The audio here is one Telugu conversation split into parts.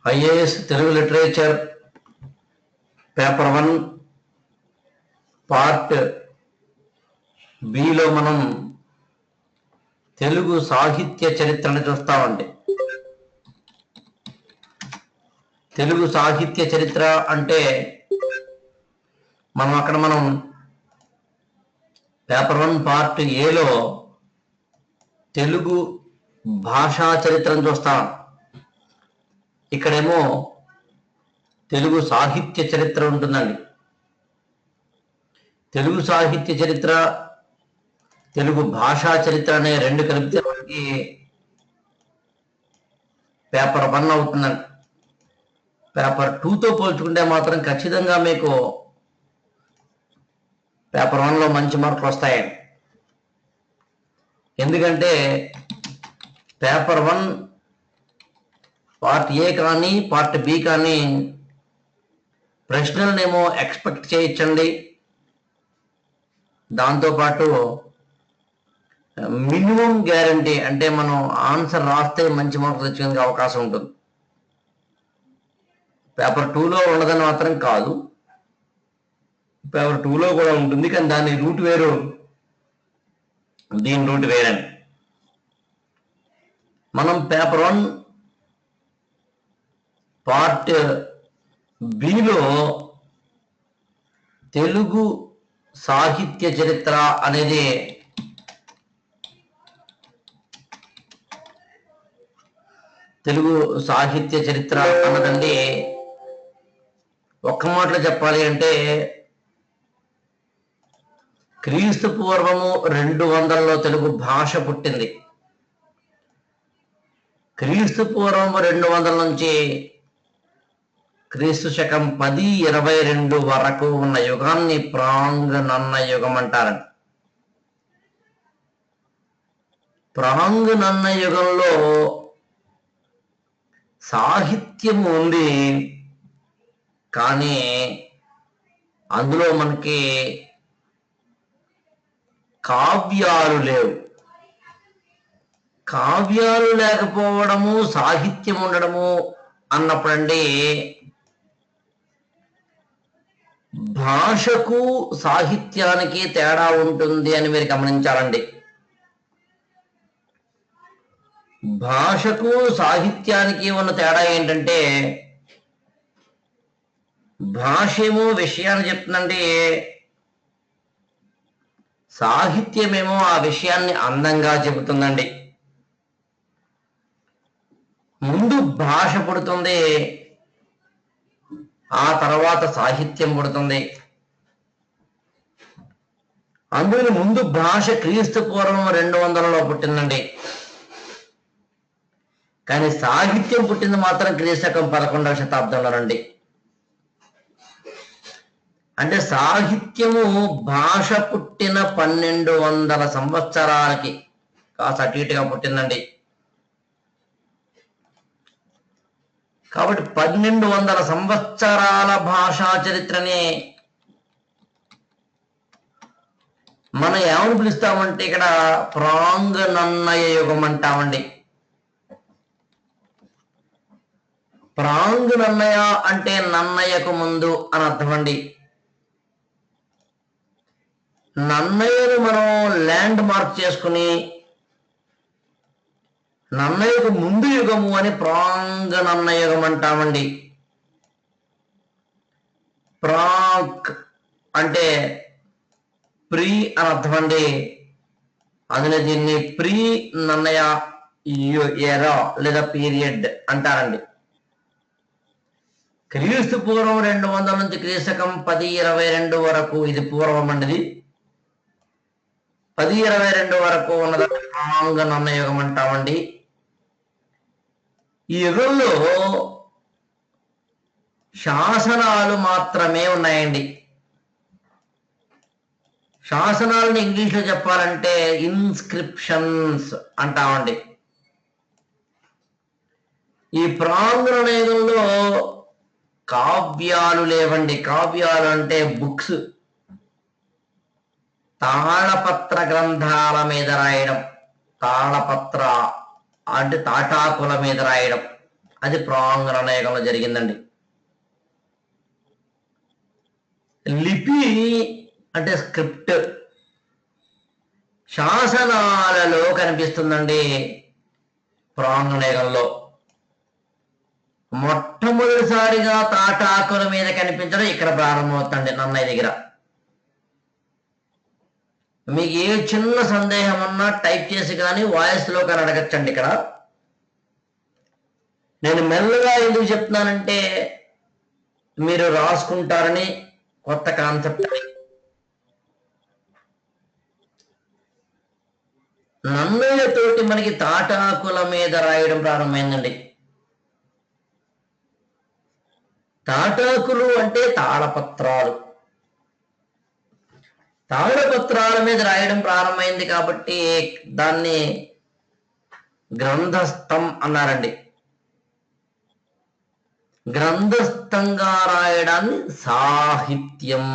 IAS Telugu literature paper 1 part below మనం తెలుగు సాహిత్య చరిత్రను చూస్తామండి. తెలుగు సాహిత్య చరిత్ర అంటే మనం పేపర్ 1 పార్ట్ ఏలో తెలుగు భాషా చరిత్రను చూస్తాం. ఇక్కడేమో తెలుగు సాహిత్య చరిత్ర ఉంటుందండి. తెలుగు సాహిత్య చరిత్ర, తెలుగు భాషా చరిత్ర అనే రెండు కలిపితే మనకి పేపర్ 1 అవుతుందండి. పేపర్ 2తో పోల్చుకుంటే మాత్రం ఖచ్చితంగా మీకు పేపర్ 1లో మంచి మార్కులు వస్తాయండి. ఎందుకంటే పేపర్ 1 పార్ట్ ఏ కానీ పార్ట్ బి కానీ ప్రశ్నలనేమో ఎక్స్పెక్ట్ చేయొచ్చండి. దాంతోపాటు మినిమం గ్యారంటీ అంటే మనం ఆన్సర్ రాస్తే మంచి మార్కులు తెచ్చేందుకు అవకాశం ఉంటుంది. పేపర్ 2లో ఉండదని మాత్రం కాదు, పేపర్ 2లో కూడా ఉంటుంది, కానీ దాని రూట్ వేరు, దీని రూట్ వేరండి. మనం పేపర్ 1 పార్ట్ బిలో తెలుగు సాహిత్య చరిత్ర అనేది తెలుగు సాహిత్య చరిత్ర అన్నదండి ఒక్క మాటలో చెప్పాలి అంటే క్రీస్తు పూర్వము 200లో తెలుగు భాష పుట్టింది. క్రీస్తు పూర్వం 200 నుంచి క్రీస్తు శకం 1022 వరకు ఉన్న యుగాన్ని ప్రాంగనన్న యుగం అంటారండి. ప్రాంగనన్న యుగంలో సాహిత్యము ఉంది, కానీ అందులో మనకి కావ్యాలు లేవు. కావ్యాలు లేకపోవడము, సాహిత్యం ఉండడము అన్నప్పుడండి భాషకు సాహిత్యానికి తేడా ఉంటుంది అని మీరు గమనించాలండి. భాషకు సాహిత్యానికి ఉన్న తేడా ఏంటంటే భాష ఏమో విషయాన్ని చెప్తుందండి, సాహిత్యమేమో ఆ విషయాన్ని అందంగా చెబుతుందండి. ముందు భాష పుడుతుంది, ఆ తర్వాత సాహిత్యం పుడుతుంది. అందులో ముందు భాష క్రీస్తు పూర్వం 200లో పుట్టిందండి, కానీ సాహిత్యం పుట్టింది మాత్రం క్రీస్తు శకం 11వ శతాబ్దంలోనండి. అంటే సాహిత్యము భాష పుట్టిన 1200 సంవత్సరాలకి కాస్త అటు ఇటుగా పుట్టిందండి. కాబట్టి 1200 సంవత్సరాల భాషా చరిత్రని మనం ఏమని పిలుస్తామంటే ఇక్కడ ప్రాంగనన్నయ యుగం అంటామండి. ప్రాంగనన్నయ అంటే నన్నయ్యకు ముందు అని అర్థం అండి. నన్నయ్యను మనం ల్యాండ్ మార్క్ చేసుకుని నన్నయ్యకు ముందు యుగము అని ప్రాంగనన్న యుగం అంటామండి. ప్రాక్ అంటే ప్రీ అని అర్థం అండి. అందులో దీన్ని ప్రీ నన్నయ ఎరా లేదా పీరియడ్ అంటారండి. క్రీస్తు పూర్వం 200 నుంచి క్రీస్తు శకం 1022 వరకు ఇది పూర్వం అండి. 1022 వరకు ఉన్నదాన్ని ప్రాంగనన్న యుగం అంటామండి. ఈ యుగంలో శాసనాలు మాత్రమే ఉన్నాయండి. శాసనాలను ఇంగ్లీష్లో చెప్పాలంటే ఇన్స్క్రిప్షన్స్ అంటామండి. ఈ ప్రాంగణ యుగంలో కావ్యాలు లేవండి. కావ్యాలు అంటే బుక్స్, తాళపత్ర గ్రంథాల మీద రాయడం, తాళపత్ర అంటే తాటాకుల మీద రాయడం అది ప్రాంగణ యుగంలో జరిగిందండి. లిపి అంటే స్క్రిప్ట్ శాసనాలలో కనిపిస్తుందండి. ప్రాంగణ యుగంలో మొట్టమొదటిసారిగా తాటాకుల మీద కనిపించడం ఇక్కడ ప్రారంభమవుతుంది నన్నయ్య దగ్గర. మీకు ఏ చిన్న సందేహం ఉన్నా టైప్ చేసి కానీ వాయిస్లో కానీ అడగచ్చండి. ఇక్కడ నేను మెల్లగా ఎందుకు చెప్తున్నానంటే మీరు రాసుకుంటారని, కొత్త కాన్సెప్ట్. నన్నయ్య తోటి మనకి తాటాకుల మీద రాయడం ప్రారంభమైందండి. తాటాకులు అంటే తాళపత్రాలు. తాళపత్రాల మీద రాయడం ప్రారంభమైంది కాబట్టి దాన్ని గ్రంథస్థం అన్నారండి. గ్రంథస్థంగా రాయడాన్ని సాహిత్యం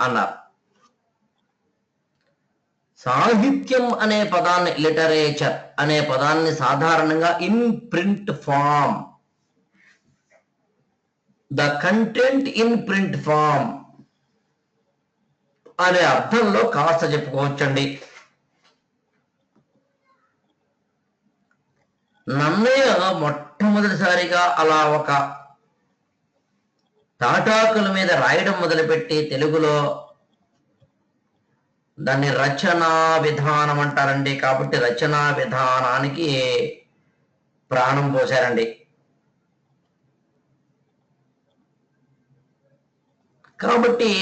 అన్నారు. సాహిత్యం అనే పదాన్ని, లిటరేచర్ అనే పదాన్ని సాధారణంగా in print form, the content in print form అనే అర్థంలో కాస్త చెప్పుకోవచ్చండి. నన్నయ్య మొట్టమొదటిసారిగా అలా ఒక తాటాకుల మీద రాయడం మొదలుపెట్టి తెలుగులో దాన్ని రచనా విధానం అంటారండి. కాబట్టి రచనా విధానానికి ప్రాణం పోశారండి. కాబట్టి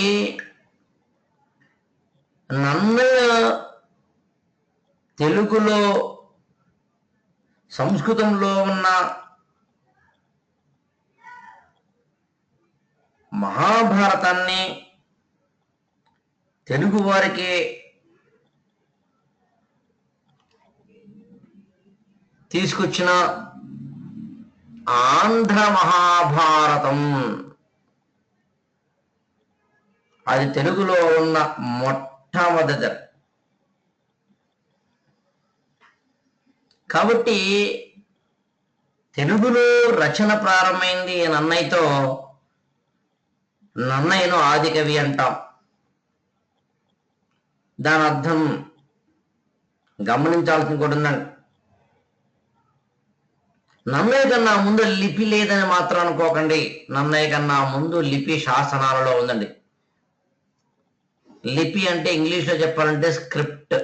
నన్నయ్య తెలుగులో సంస్కృతంలో ఉన్న మహాభారతాన్ని తెలుగు వారికి తీసుకొచ్చిన ఆంధ్ర మహాభారతం, అది తెలుగులో ఉన్న మొట్టమొదటి. కాబట్టి తెలుగులో రచన ప్రారంభమైంది నన్నయ్యతో. నన్నయ్యను ఆదికవి అంటాం. దాని అర్థం గమనించాల్సింది కూడా ఉందండి. నన్నయ్య కన్నా ముందు లిపి లేదని మాత్రం అనుకోకండి. నన్నయ్య కన్నా ముందు లిపి శాసనాలలో ఉందండి. లిపి అంటే ఇంగ్లీష్లో చెప్పాలంటే స్క్రిప్ట్.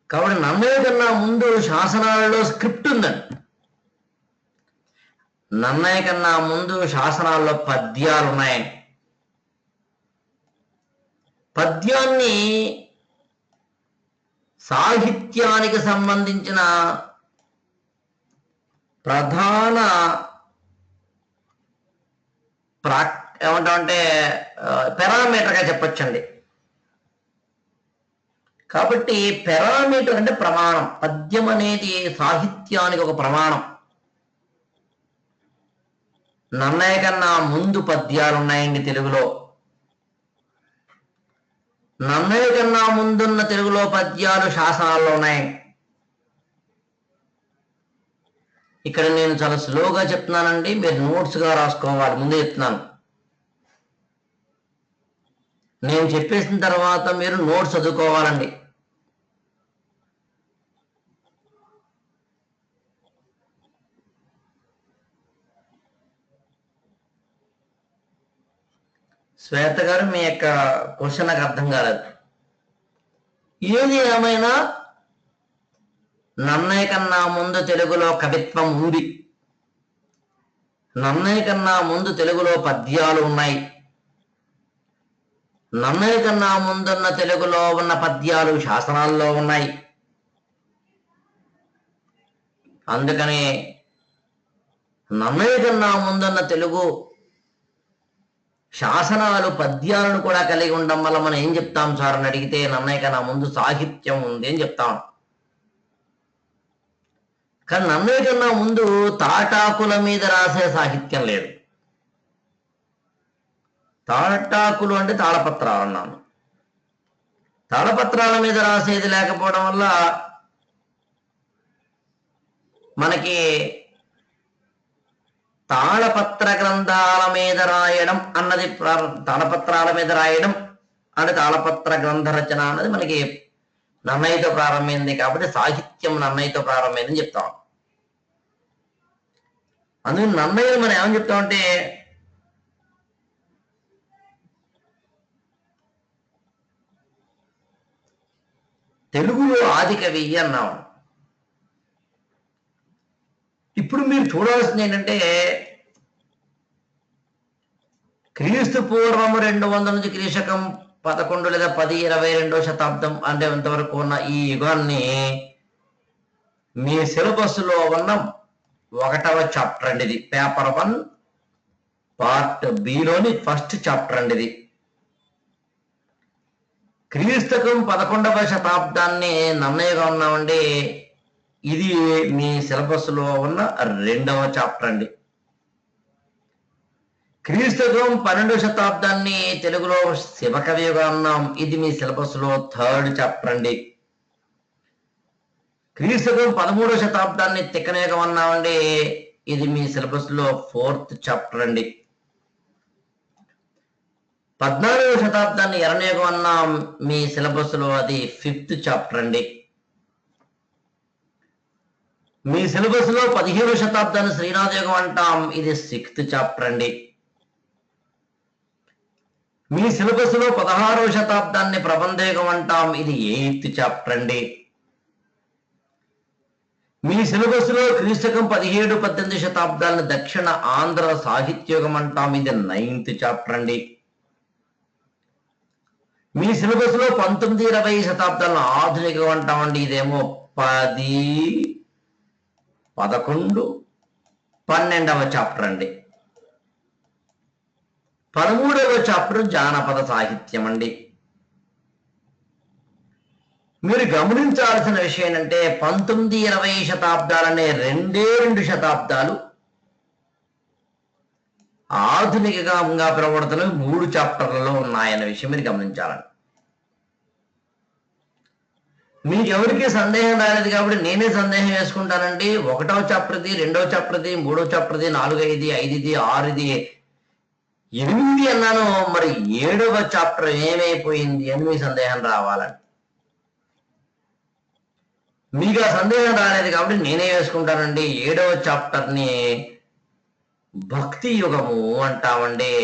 కాబట్టి నన్నయ్య కన్నా ముందు శాసనాలలో స్క్రిప్ట్ ఉందండి. నన్నయ్య కన్నా ముందు శాసనాల్లో పద్యాలు ఉన్నాయి. పద్యాన్ని సాహిత్యానికి సంబంధించిన ప్రధాన ఏమంటామంటే పారామీటర్గా చెప్పొచ్చండి. కాబట్టి పారామీటర్ అంటే ప్రమాణం. పద్యం అనేది సాహిత్యానికి ఒక ప్రమాణం. నన్నయ్య కన్నా ముందు పద్యాలు ఉన్నాయండి తెలుగులో. నన్నయ్య కన్నా ముందున్న తెలుగులో పద్యాలు శాసనాల్లో ఉన్నాయి. ఇక్కడ నేను చాలా స్లోగా చెప్తున్నానండి, మీరు నోట్స్గా రాసుకోవాలి. ముందే చెప్తున్నాను. నేను చెప్పేసిన తర్వాత మీరు నోట్స్ చదువుకోవాలండి. శ్వేత గారు, మీ యొక్క క్వశ్చన్ నాకు అర్థం కాలేదు. ఏది ఏమైనా నన్నయ్య కన్నా ముందు తెలుగులో కవిత్వం ఉంది. నన్నయ్య కన్నా ముందు తెలుగులో పద్యాలు ఉన్నాయి. నన్నయ్య కన్నా ముందున్న తెలుగులో ఉన్న పద్యాలు శాసనాల్లో ఉన్నాయి. అందుకని నన్నయ్య కన్నా ముందున్న తెలుగు శాసనాలు పద్యాలను కూడా కలిగి ఉండడం వల్ల మనం ఏం చెప్తాం సార్ అని అడిగితే, నన్నయ్య కన్నా ముందు సాహిత్యం ఉంది అని చెప్తాం. కానీ నన్నయ్య కన్నా ముందు తాటాకుల మీద రాసే సాహిత్యం లేదు. తాటాకులు అంటే తాళపత్రాలు అన్నాను. తాళపత్రాల మీద రాసేది లేకపోవడం వల్ల మనకి తాళపత్ర గ్రంథాల మీద రాయడం అన్నది తాళపత్రాల మీద రాయడం అంటే తాళపత్ర గ్రంథ రచన అన్నది మనకి నన్నయ్యతో ప్రారంభమైంది కాబట్టి సాహిత్యం నన్నయ్యతో ప్రారంభమైందని చెప్తాం. అందుకని నన్నయ్య మనం ఏమని చెప్తామంటే తెలుగులో ఆది కవి అన్నాం. ఇప్పుడు మీరు చూడాల్సింది ఏంటంటే క్రీస్తు పూర్వం 200 నుంచి క్రీశకం 11 లేదా 10, 22వ శతాబ్దం అంటే ఇంతవరకు ఉన్న ఈ యుగాన్ని మీ సిలబస్ లో ఉన్న 1వ చాప్టర్ అండి. ఇది పేపర్ 1 పార్ట్ బిలోని ఫస్ట్ చాప్టర్ అండి. ఇది క్రీస్తకం 11వ శతాబ్దాన్ని నన్నయ్యగా ఉన్నామండి. ఇది మీ సిలబస్ లో ఉన్న 2వ చాప్టర్ అండి. క్రీస్తకం 12వ శతాబ్దాన్ని తెలుగులో శివకవిగా ఉన్నాం. ఇది మీ సిలబస్ లో 3rd చాప్టర్ అండి. క్రీస్తకం 13వ శతాబ్దాన్ని తిక్కనయుగం అన్నామండి. ఇది మీ సిలబస్ లో 4th చాప్టర్ అండి. 14వ శతాబ్దాన్ని ఎర్రనయుగం అన్నాం. మీ సిలబస్ లో అది 5th చాప్టర్ అండి. మీ సిలబస్ లో 15వ శతాబ్దాన్ని శ్రీనాథ యుగం అంటాం. ఇది 6th చాప్టర్ అండి. మీ సిలబస్ లో 16వ శతాబ్దాన్ని ప్రబంధయుగం అంటాం. ఇది 8th చాప్టర్ అండి. మీ సిలబస్ లో క్రీస్తకం 17, 18 శతాబ్దాలను దక్షిణ ఆంధ్ర సాహిత్యయుగం అంటాం. ఇది 9th చాప్టర్ అండి. మీ సిలబస్ లో 19, 20 శతాబ్దాలను ఆధునికం అంటామండి. ఇదేమో 10, 11, 12వ చాప్టర్ అండి. 13వ చాప్టర్ జానపద సాహిత్యం అండి. మీరు గమనించాల్సిన విషయం ఏంటంటే 19, 20 శతాబ్దాలనే 2 శతాబ్దాలు ఆధునికంగా పిలువబడుతున్న 3 చాప్టర్లలో ఉన్నాయన్న విషయం మీరు గమనించాలండి. మీకు ఎవరికి సందేహం రాలేదు కాబట్టి నేనే సందేహం వేసుకుంటానండి. 1వ చాప్టర్ది, 2వ చాప్టర్ది, 3వ చాప్టర్ది, 4, 5, 5, 6, 8 అన్నాను. మరి 7వ చాప్టర్ ఏమైపోయింది అని మీ సందేహం రావాలండి. మీకు ఆ సందేహం రాలేదు కాబట్టి నేనే వేసుకుంటానండి. 7వ చాప్టర్ని భక్తి యుగము అంటామండి.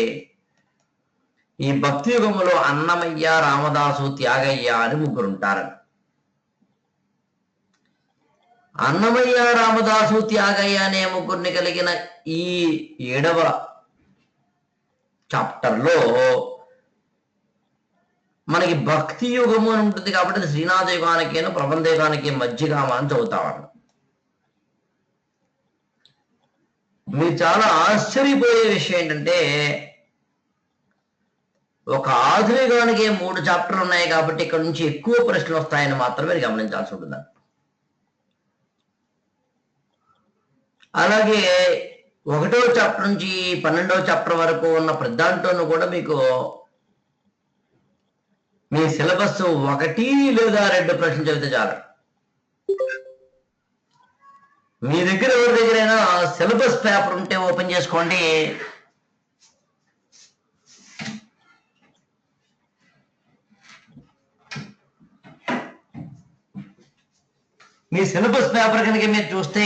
ఈ భక్తి యుగములో అన్నమయ్య, రామదాసు, త్యాగయ్య అని 3 ఉంటారు. అన్నమయ్య, రామదాసు, త్యాగయ్య అనే 3 కలిగిన ఈ 7వ చాప్టర్ లో మనకి భక్తి యుగము అని ఉంటుంది కాబట్టి శ్రీనాథ యుగానికి ప్రబంధ యుగానికి మధ్యగా మనం చదువుతామని మీరు చాలా ఆశ్చర్యపోయే విషయం ఏంటంటే ఒక ఆధునికానికి 3 చాప్టర్లు ఉన్నాయి కాబట్టి ఇక్కడ నుంచి ఎక్కువ ప్రశ్నలు వస్తాయని మాత్రమే మీరు గమనించాల్సి ఉంటుంది. అలాగే 1వ చాప్టర్ నుంచి 12వ చాప్టర్ వరకు ఉన్న ప్రధాంటోను కూడా మీకు మీ సిలబస్ 1 లేదా 2 ప్రశ్నలు చదివితే చాలు. మీ దగ్గర ఎవరి దగ్గరైనా సిలబస్ పేపర్ ఉంటే ఓపెన్ చేసుకోండి. మీ సిలబస్ పేపర్ కనుక మీరు చూస్తే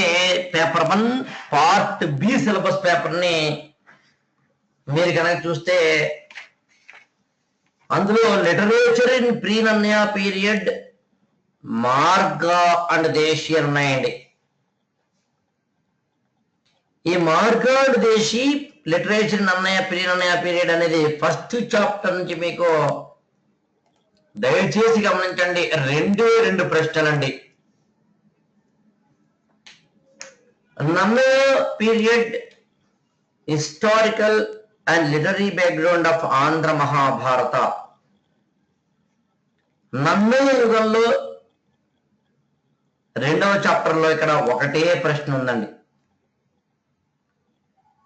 పేపర్ 1 పార్ట్ బి సిలబస్ పేపర్ని మీరు కనుక చూస్తే అందులో literature in pre Nannaya period, మార్గా అండ్ దేశీ ఉన్నాయండి. ఈ మార్గా అండ్ దేశీ literature Nannaya pre Nannaya period అనేది ఫస్ట్ చాప్టర్ నుంచి మీకు దయచేసి గమనించండి. 2 ప్రశ్నలండి. Nannaya period historical and literary background of Andhra Mahabharata. Nannaya యుగంలో 2వ చాప్టర్లో ఇక్కడ 1 ప్రశ్న ఉందండి.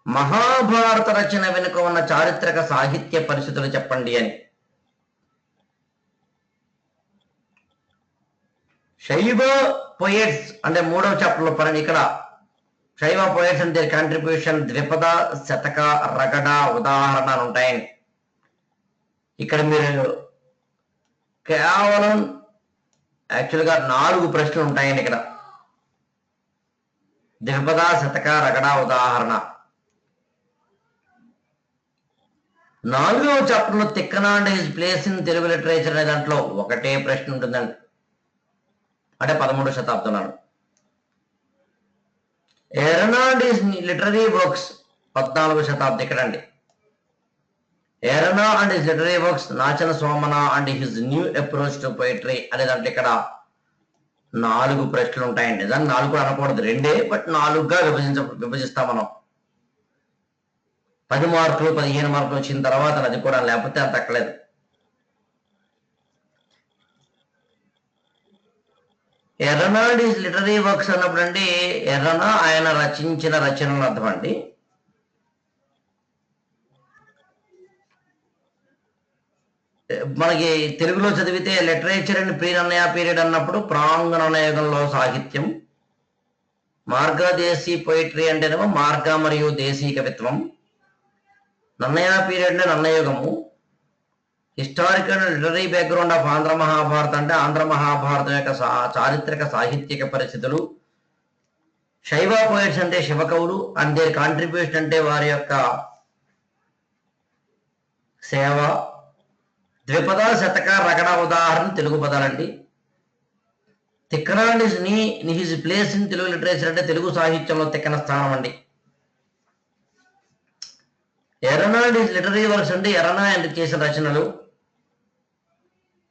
మహాభారత రచన వెనుక ఉన్న చారిత్రక సాహిత్య పరిస్థితులు చెప్పండి అని. శైవ పొయట్స్ అంటే 3వ చాప్టర్లో పరండి. ఇక్కడ శైవ పోయిట్స్ అండ్ దేర్ కాంట్రిబ్యూషన్, ద్విపద, శతక, రగడ, ఉదాహరణ అని ఉంటాయండి. ఇక్కడ మీరు కేవలం యాక్చువల్గా 4 ప్రశ్నలు ఉంటాయండి ఇక్కడ. ద్విపద, శతక, రగడ, ఉదాహరణ. 4వ చాప్టర్లో Tikkana and his place in Telugu literature అనే దాంట్లో ఒకటే ప్రశ్న ఉంటుందండి, అంటే 13వ శతాబ్దం నాడు. Errana and his literary works 14వ శతాబ్దం ఇక్కడండి. Errana and his literary works, Nachana Somana and his new approach to poetry అనే దాంట్లో ఇక్కడ 4 ప్రశ్నలు ఉంటాయండి. దాన్ని 4 కూడా అనకూడదు, 2, బట్ 4గా విభజిస్తాం మనం. 10 మార్కులు 15 మార్కులు వచ్చిన తర్వాత అది కూడా, లేకపోతే అంత అక్కలేదు. ఎర్రనా అండ్ హిజ్ లిటరరీ వర్క్స్ అన్నప్పుడు అండి, ఎర్రనా ఆయన రచించిన రచనలు అర్థం అండి. మనకి తెలుగులో చదివితే literature and pre Nannaya period అన్నప్పుడు ప్రాంగణ యుగంలో సాహిత్యం, మార్గదేశీ పొయిటరీ అంటేనేమో మార్గ మరియు దేశీ కవిత్వం, నన్నయ పీరియడ్ అంటే నన్నయుగము, historical literary background of Andhra Mahabharata అంటే ఆంధ్ర మహాభారతం యొక్క చారిత్రక సాహిత్యక పరిస్థితులు, శైవ పోయిట్స్ అంటే శివకవులు అండ్ దేర్ కాంట్రిబ్యూషన్ అంటే వారి యొక్క సేవ, ద్విపద, శతక, రగడ, ఉదాహరణ తెలుగు పదాలండి. Tikkana and his place in Telugu literature అంటే తెలుగు సాహిత్యంలో తిక్కన స్థానం అండి. Errana and his literary works అంటే ఎర్రనా అండ్ చేసిన రచనలు.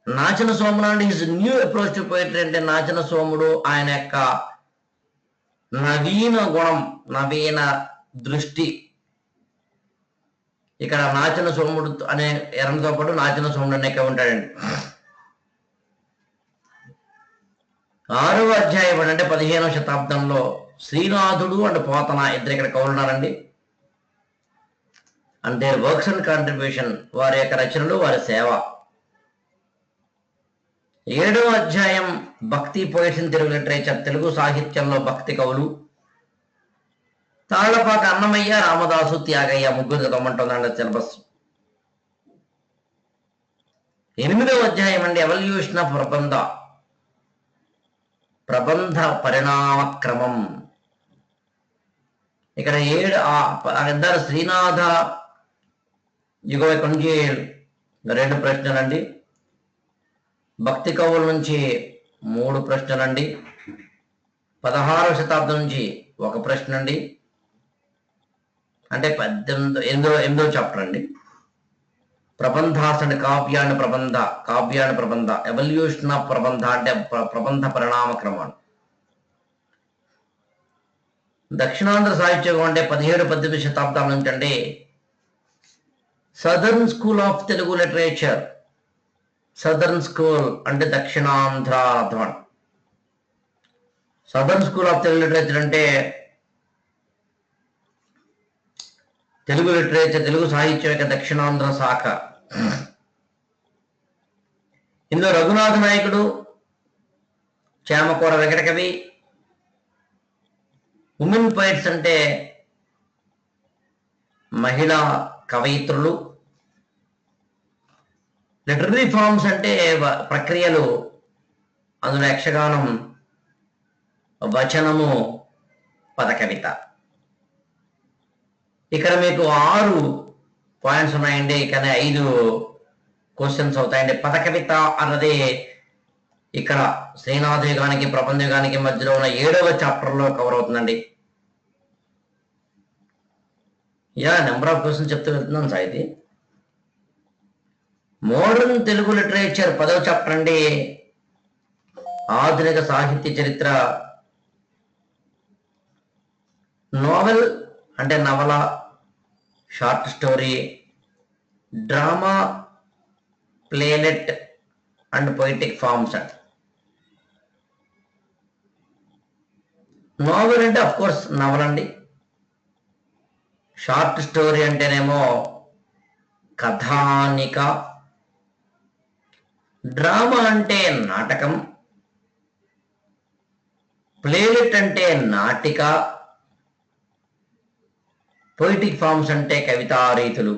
Nachana Somana and his new approach to poetry అంటే నాచన సోముడు ఆయన యొక్క నవీన గుణం, నవీన దృష్టి. ఇక్కడ నాచన సోముడు అనే ఎర్రనతో పాటు నాచన సోముడు అనే కవి ఉంటాడండి. 6వ అధ్యాయం అంటే 15వ శతాబ్దంలో శ్రీనాథుడు అండ్ పోతన ఇద్దరు ఇక్కడ కవులు ఉన్నారండి. And there works and contribution, వారి యొక్క రచనలు, వారి సేవ. 7వ అధ్యాయం భక్తి poets in Telugu literature, Telugu సాహిత్యంలో భక్తి కవులు. తాళ్లపాక అన్నమయ్య, రామదాసు, త్యాగయ్య ముగ్గురు చదవమంటుందండి సిలబస్. 8వ అధ్యాయం అండి ఎవల్యూషన్ ఆఫ్ ప్రబంధ, ప్రబంధ పరిణామక్రమం. ఇక్కడ 7 శ్రీనాథ యుగ నుంచి 2 ప్రశ్నలండి, భక్తి కవుల నుంచి 3 ప్రశ్నలండి, 16వ శతాబ్దం నుంచి 1 ప్రశ్న అండి, అంటే 8వ చాప్టర్ అండి. ప్రబంధాస్ అండ్ కావ్యాన్ని ప్రబంధ, ఎవల్యూషన్ ఆఫ్ ప్రబంధ అంటే ప్రబంధ పరిణామక్రమం. దక్షిణాంధ్ర సాహిత్యం అంటే 17-18 శతాబ్దాల నుంచి అండి southern school of Telugu literature. Southern school అంటే దక్షిణాంధ్ర అర్థం. Southern school of Telugu literature అంటే తెలుగు లిటరేచర్, తెలుగు సాహిత్యం యొక్క దక్షిణాంధ్ర శాఖ. ఇందులో రఘునాథ నాయకుడు, చేమకూర వెంకటకవి. ఉమెన్ పోయిట్స్ అంటే మహిళా కవయిత్రులు. లిటరరీ ఫార్మ్స్ అంటే ప్రక్రియలు, అందులో యక్షగానం, వచనము, పదకవిత. ఇక్కడ మీకు 6 పాయింట్స్ ఉన్నాయండి, కానీ 5 క్వశ్చన్స్ అవుతాయండి. పదకవిత అన్నది ఇక్కడ శ్రీనాథ యుగానికి ప్రపంచ యుగానికి మధ్యలో ఉన్న 7వ చాప్టర్లో కవర్ అవుతుందండి. నెంబర్ ఆఫ్ క్వశ్చన్స్ చెప్తూ వెళ్తున్నాను సాయిది. మోడర్న్ తెలుగు లిటరేచర్ 10వ చాప్టర్ అండి, ఆధునిక సాహిత్య చరిత్ర. నోవెల్ అంటే నవల, short story, drama, playlet and poetic forms అంట. నోవెల్ అంటే అఫ్ కోర్స్ నవల అండి. షార్ట్ స్టోరీ అంటేనేమో కథానిక. డ్రామా అంటే నాటకం. ప్లేలెట్ అంటే నాటిక. పొయిటిక్ ఫార్మ్స్ అంటే కవితా రీతులు.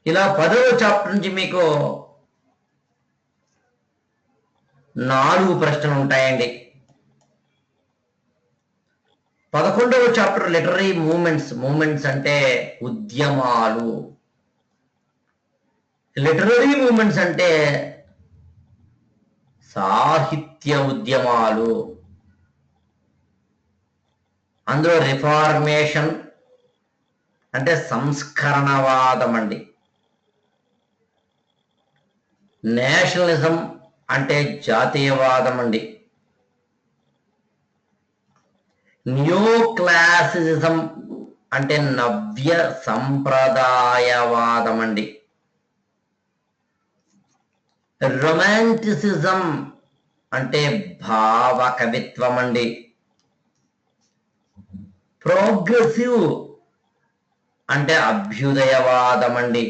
ఇలా 10వ చాప్టర్ నుంచి మీకు 4 ప్రశ్నలు ఉంటాయండి. 11వ చాప్టర్ లిటరరీ మూమెంట్స్ అంటే ఉద్యమాలు. లిటరరీ మూమెంట్స్ అంటే సాహిత్య ఉద్యమాలు. అందులో రిఫార్మేషన్ అంటే సంస్కరణవాదం అండి. నేషనలిజం అంటే జాతీయవాదం అండి. న్యూ క్లాసిసిజం అంటే నవ్య సంప్రదాయవాదం అండి. రొమాంటిసిజం అంటే భావ కవిత్వం అండి. ప్రోగ్రెసివ్ అంటే అభ్యుదయవాదం అండి.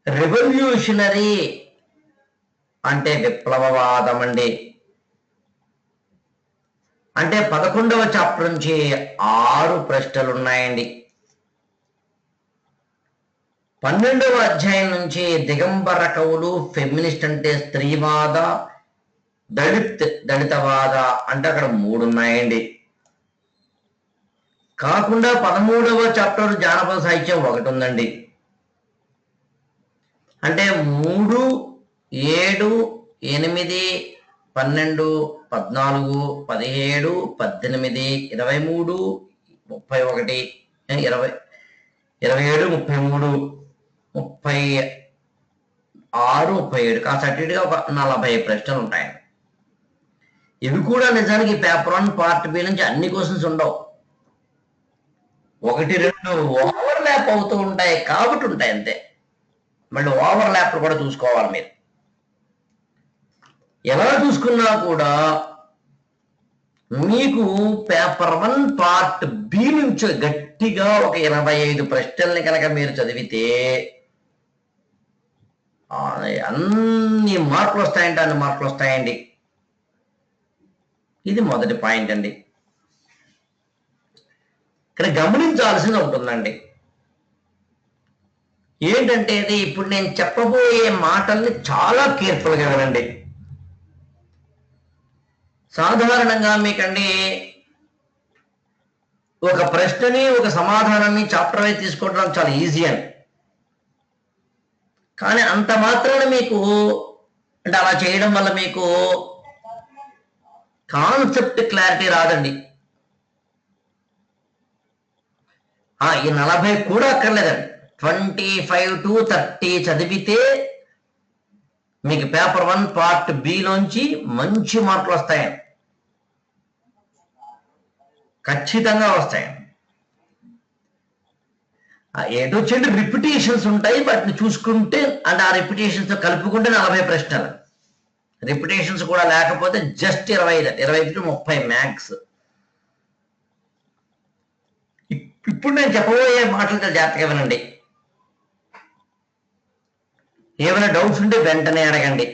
రెవల్యూషనరీ అంటే విప్లవవాదం అండి. అంటే 11వ చాప్టర్ నుంచి 6 ప్రశ్నలు ఉన్నాయండి. 12వ అధ్యాయం నుంచి దిగంబర కవులు, ఫెమినిస్ట్ అంటే స్త్రీవాద, దళితవాద అంటే అక్కడ 3 ఉన్నాయండి. కాకుండా 13వ చాప్టర్ జానపద సాహిత్యం 1 ఉందండి. అంటే 3, 7, 8, 12, 14, 17, 18, 23, 31, 20, 27, 33, 36, 37 కాస్త అటుగా ఒక 40 ప్రశ్నలు ఉంటాయండి. ఇవి కూడా నిజానికి పేపర్ 1 పార్ట్ బి నుంచి అన్ని క్వశ్చన్స్ ఉండవు. 1, 2 ఓవర్ ల్యాప్ అవుతూ ఉంటాయి కాబట్టి ఉంటాయి అంతే. మళ్ళీ ఓవర్ ల్యాప్ కూడా చూసుకోవాలి మీరు. ఎలా చూసుకున్నా కూడా మీకు పేపర్ 1 పార్ట్ బి నుంచి గట్టిగా ఒక 25 ప్రశ్నల్ని కనుక మీరు చదివితే అన్ని మార్కులు వస్తాయంటే అన్ని మార్కులు వస్తాయండి. ఇది మొదటి పాయింట్ అండి. ఇక్కడ గమనించాల్సింది ఉంటుందండి. ఏంటంటే అది ఇప్పుడు నేను చెప్పబోయే మాటల్ని చాలా కేర్ఫుల్గా వినండి. సాధారణంగా మీకండి ఒక ప్రశ్నని ఒక సమాధానాన్ని చాప్టర్ వైజ్ తీసుకోవడం చాలా ఈజీ అని. కానీ అంత మాత్రాన మీకు అంటే అలా చేయడం వల్ల మీకు కాన్సెప్ట్ క్లారిటీ రాదండి. ఈ 40 కూడా అక్కర్లేదండి. 25 to 30 చదివితే మీకు పేపర్ 1 పార్ట్ బి లోంచి మంచి మార్కులు వస్తాయండి. ఖచ్చితంగా వస్తాయండి. ఏదో వచ్చేది రిపిటేషన్స్ ఉంటాయి. వాటిని చూసుకుంటే అంటే ఆ రిపిటేషన్స్ కలుపుకుంటే 40 ప్రశ్నలు. రిపిటేషన్స్ కూడా లేకపోతే జస్ట్ 25 to 30 మ్యాక్స్. ఇప్పుడు నేను చెప్పబోయే మాటలతో జాగ్రత్తగా వినండి. ఏమైనా డౌట్స్ ఉంటే వెంటనే అడగండి.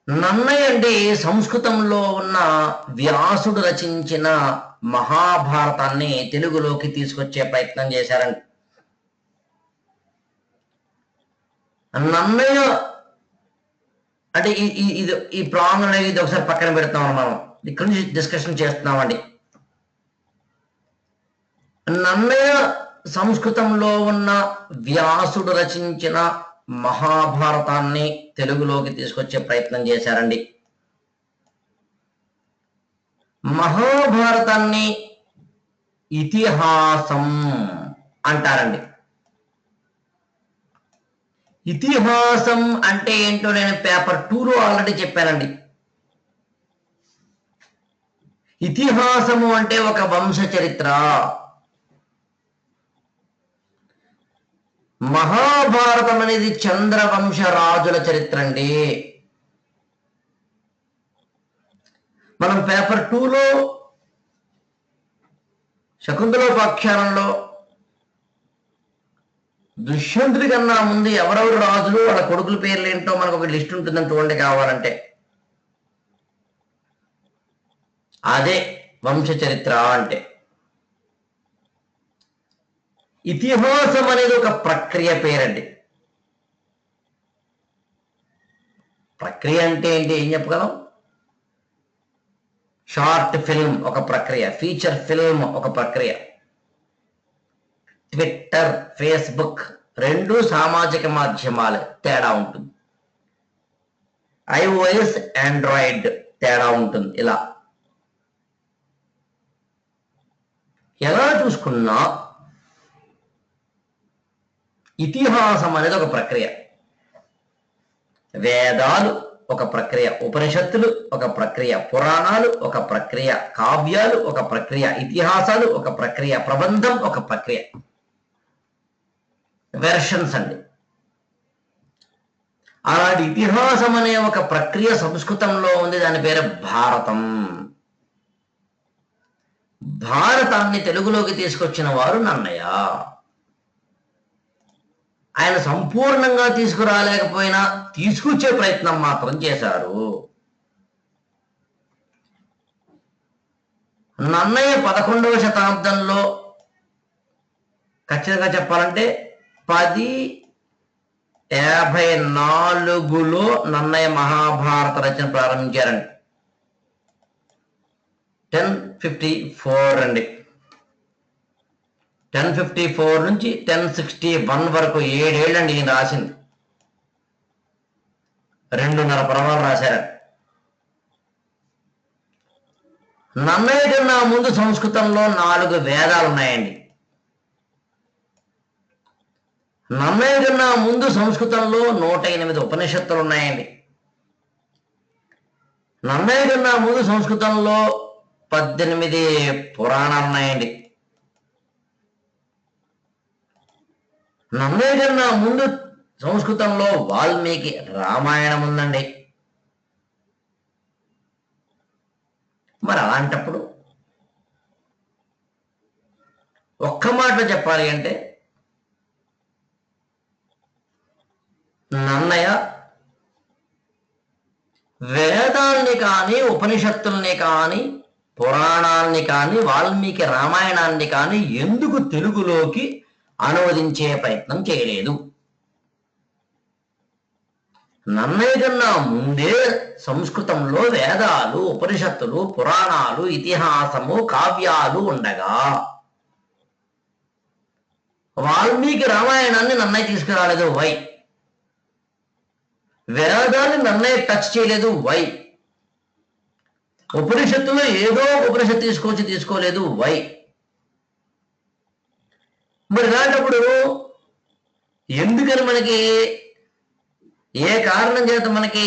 నన్నయ్య అంటే సంస్కృతంలో ఉన్న వ్యాసుడు రచించిన మహాభారతాన్ని తెలుగులోకి తీసుకొచ్చే ప్రయత్నం చేశారండి. నన్నయ్య అంటే ఈ ప్రాంగం అనేది ఇది ఒకసారి పక్కన పెడతాం. మనం ఇక్కడ నుంచి డిస్కషన్ చేస్తున్నామండి. నన్నయ్య సంస్కృతంలో ఉన్న వ్యాసుడు రచించిన మహాభారతాన్ని తెలుగులోకి తీసుకొచ్చే ప్రయత్నం చేశారండి. మహాభారతాన్ని ఇతిహాసం అంటారండి. ఇతిహాసం అంటే ఏంటో నేను పేపర్ 2లో ఆల్రెడీ చెప్పానండి. ఇతిహాసము అంటే ఒక వంశ చరిత్ర. మహాభారతం అనేది చంద్రవంశ రాజుల చరిత్ర అండి. మనం పేపర్ 2లో శకుంతలోపాఖ్యానంలో దుష్యంతుడి కన్నా ముందు ఎవరెవరు రాజులు వాళ్ళ కొడుకుల పేర్లు ఏంటో మనకు ఒక లిస్ట్ ఉంటుందని చూడండి కావాలంటే. అదే వంశ చరిత్ర అంటే. ఇతిహాసం అనేది ఒక ప్రక్రియ పేరండి. ప్రక్రియ అంటే ఏంటి, ఏం చెప్పగలం? షార్ట్ ఫిల్మ్ ఒక ప్రక్రియ, ఫీచర్ ఫిల్మ్ ఒక ప్రక్రియ. ట్విట్టర్, ఫేస్బుక్ రెండు సామాజిక మాధ్యమాలు, తేడా ఉంటుంది. ఐఓఎస్, ఆండ్రాయిడ్ తేడా ఉంటుంది. ఇలా ఎలా చూసుకున్నా ఇతిహాసం అనేది ఒక ప్రక్రియ. వేదాలు ఒక ప్రక్రియ, ఉపనిషత్తులు ఒక ప్రక్రియ, పురాణాలు ఒక ప్రక్రియ, కావ్యాలు ఒక ప్రక్రియ, ఇతిహాసాలు ఒక ప్రక్రియ, ప్రబంధం ఒక ప్రక్రియ. వెర్షన్స్ అండి. అలాంటి ఇతిహాసం అనే ఒక ప్రక్రియ సంస్కృతంలో ఉంది. దాని పేరు భారతం. భారతాన్ని తెలుగులోకి తీసుకొచ్చిన వారు నన్నయ్య. ఆయన సంపూర్ణంగా తీసుకురాలేకపోయినా తీసుకొచ్చే ప్రయత్నం మాత్రం చేశారు. నన్నయ్య 11వ శతాబ్దంలో, ఖచ్చితంగా చెప్పాలంటే 1054లో నన్నయ్య మహాభారత రచన ప్రారంభించారండి. 1054 అండి. 1054 నుంచి 1061 వరకు 7 ఏళ్ళండి ఈయన రాసింది. 2.5 పర్వాలు రాశారు. నన్నయ్య కన్నా ముందు సంస్కృతంలో 4 వేదాలు ఉన్నాయండి. నన్నయ్య కన్నా ముందు సంస్కృతంలో 108 ఉపనిషత్తులు ఉన్నాయండి. నన్నయ్య కన్నా ముందు సంస్కృతంలో 18 పురాణాలు ఉన్నాయండి. నన్నయ్య కన్నా ముందు సంస్కృతంలో వాల్మీకి రామాయణం ఉందండి. మరి అలాంటప్పుడు ఒక్క మాట చెప్పాలి అంటే నన్నయ్య వేదాల్ని కానీ, ఉపనిషత్తుల్ని కానీ, పురాణాల్ని కానీ, వాల్మీకి రామాయణాన్ని కానీ ఎందుకు తెలుగులోకి అనువదించే ప్రయత్నం చేయలేదు? నన్నయ్య కన్నా ముందే సంస్కృతంలో వేదాలు, ఉపనిషత్తులు, పురాణాలు, ఇతిహాసము, కావ్యాలు ఉండగా వాల్మీకి రామాయణాన్ని నన్నయ్య తీసుకురాలేదు. వై? వేదాన్ని నన్నయ్య టచ్ చేయలేదు. వై? ఉపనిషత్తులో ఏదో ఉపనిషత్తు తీసుకోలేదు. వై? మరి ఇలాంటప్పుడు ఎందుకని మనకి, ఏ కారణం చేత మనకి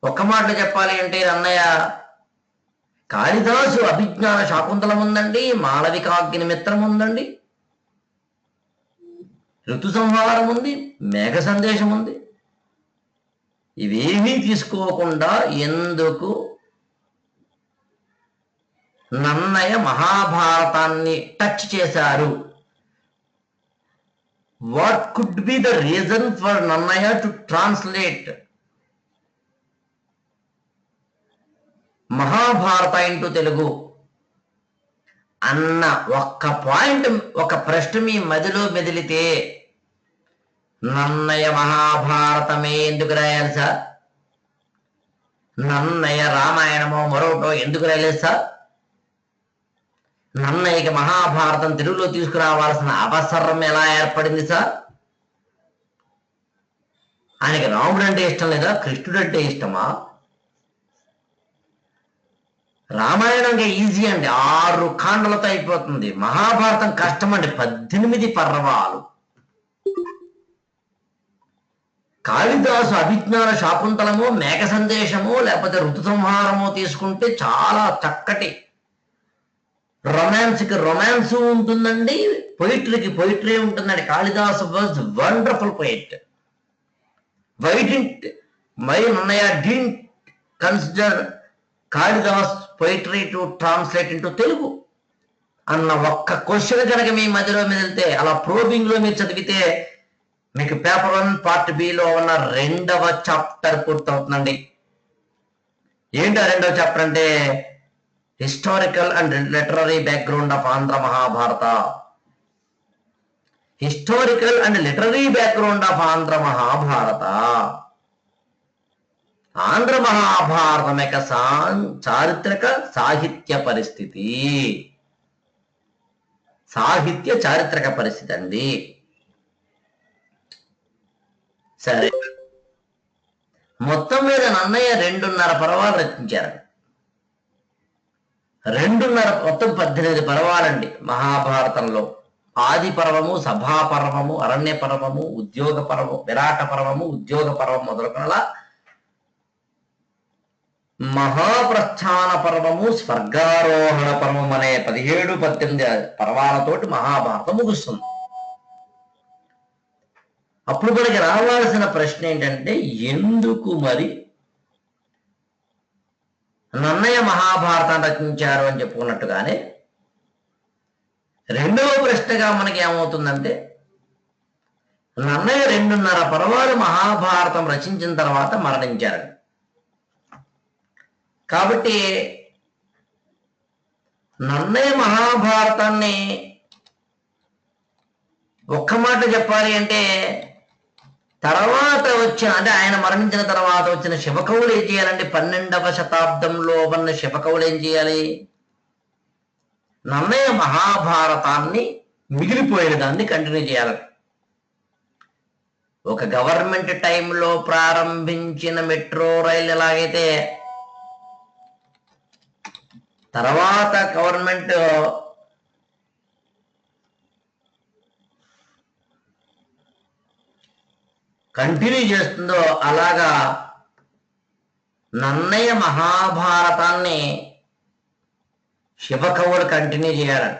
ఒక్క మాట చెప్పాలి అంటే అన్నయ్య కాళిదాసు అభిజ్ఞాన శాకుంతలం ఉందండి, మాళవికాగ్నిమిత్రం ఉందండి, ఋతు సంహారం ఉంది, మేఘ సందేశం ఉంది. ఇవేమీ తీసుకోకుండా ఎందుకు నన్నయ్య మహాభారతాన్ని టచ్ చేశారు? What could be the reason for Nannaya to translate Mahabharata into Telugu అన్న ఒక్క పాయింట్, ఒక ప్రశ్న మీ మదిలో మెదిలితే నన్నయ్య మహాభారతమే ఎందుకు రాయాలి సార్? నన్నయ్య రామాయణమో మరొకటో ఎందుకు రాయలేదు సార్? నన్నయ్యకి మహాభారతం తెలుగులో తీసుకురావాల్సిన అవసరం ఎలా ఏర్పడింది సార్? ఆయనకి రాముడు అంటే ఇష్టం లేదా? కృష్ణుడు అంటే ఇష్టమా? రామాయణం ఈజీ అండి, 6 ఖండాలతో అయిపోతుంది. మహాభారతం కష్టం అండి, 18 పర్వాలు. కాళిదాసు అభిజ్ఞాన శాకుంతలము, మేఘ సందేశము, లేకపోతే ఋతు సంహారము తీసుకుంటే చాలా చక్కటి రొమాన్స్కి రొమాన్స్ ఉంటుందండి, పొయిట్రీకి పొయిట్రీ ఉంటుందండి. Kalidasa was wonderful poet. Why Nannaya didn't consider Kalidasa poetry to translate into Telugu అన్న ఒక్క క్వశ్చన్ కనుక మీ మధ్యలో మెదిలితే, అలా ప్రోబింగ్ లో మీరు చదివితే మీకు పేపర్ 1 పార్ట్ బిలో ఉన్న 2వ చాప్టర్ పూర్తవుతుందండి. ఏంటి ఆ 2వ చాప్టర్ అంటే historical and literary background of Andhra Mahabharata. Historical and literary background of Andhra Mahabharata. Andhra Mahabharatam యొక్క చారిత్రక సాహిత్య పరిస్థితి, సాహిత్య చారిత్రక పరిస్థితి అండి. సరే, మొత్తం మీద నన్నయ్య 2.5 పర్వాలు రచించారు. 2.5, మొత్తం 18 పర్వాలండి మహాభారతంలో. ఆది పర్వము, సభా పర్వము, అరణ్య పర్వము, ఉద్యోగ పర్వము, విరాట పర్వము, ఉద్యోగ పర్వం మొదలుకొనలా మహాప్రస్థాన పర్వము, స్వర్గారోహణ పర్వం అనే 17-18 పర్వాలతోటి మహాభారతం ముగుస్తుంది. అప్పుడు మనకి రావాల్సిన ప్రశ్న ఏంటంటే, ఎందుకు మరి నన్నయ్య మహాభారతాన్ని రచించారు అని చెప్పుకున్నట్టుగానే రెండవ ప్రశ్నగా మనకి ఏమవుతుందంటే, నన్నయ్య 2.5 పర్వాలు మహాభారతం రచించిన తర్వాత మరణించారు. కాబట్టి నన్నయ్య మహాభారతాన్ని ఒక్క మాట చెప్పాలి అంటే, తర్వాత వచ్చిన, అంటే ఆయన మరణించిన తర్వాత వచ్చిన శివకవులు ఏం చేయాలంటే, 12వ శతాబ్దంలో ఉన్న శివకవులు ఏం చేయాలి? నన్నయ్య మహాభారతాన్ని మిగిలిపోయిన దాన్ని కంటిన్యూ చేయాలి. ఒక గవర్నమెంట్ టైంలో ప్రారంభించిన మెట్రో రైలు ఎలాగైతే తర్వాత గవర్నమెంట్ కంటిన్యూ చేస్తుందో, అలాగా నన్నయ్య మహాభారతాన్ని శివకవులు కంటిన్యూ చేయాలని.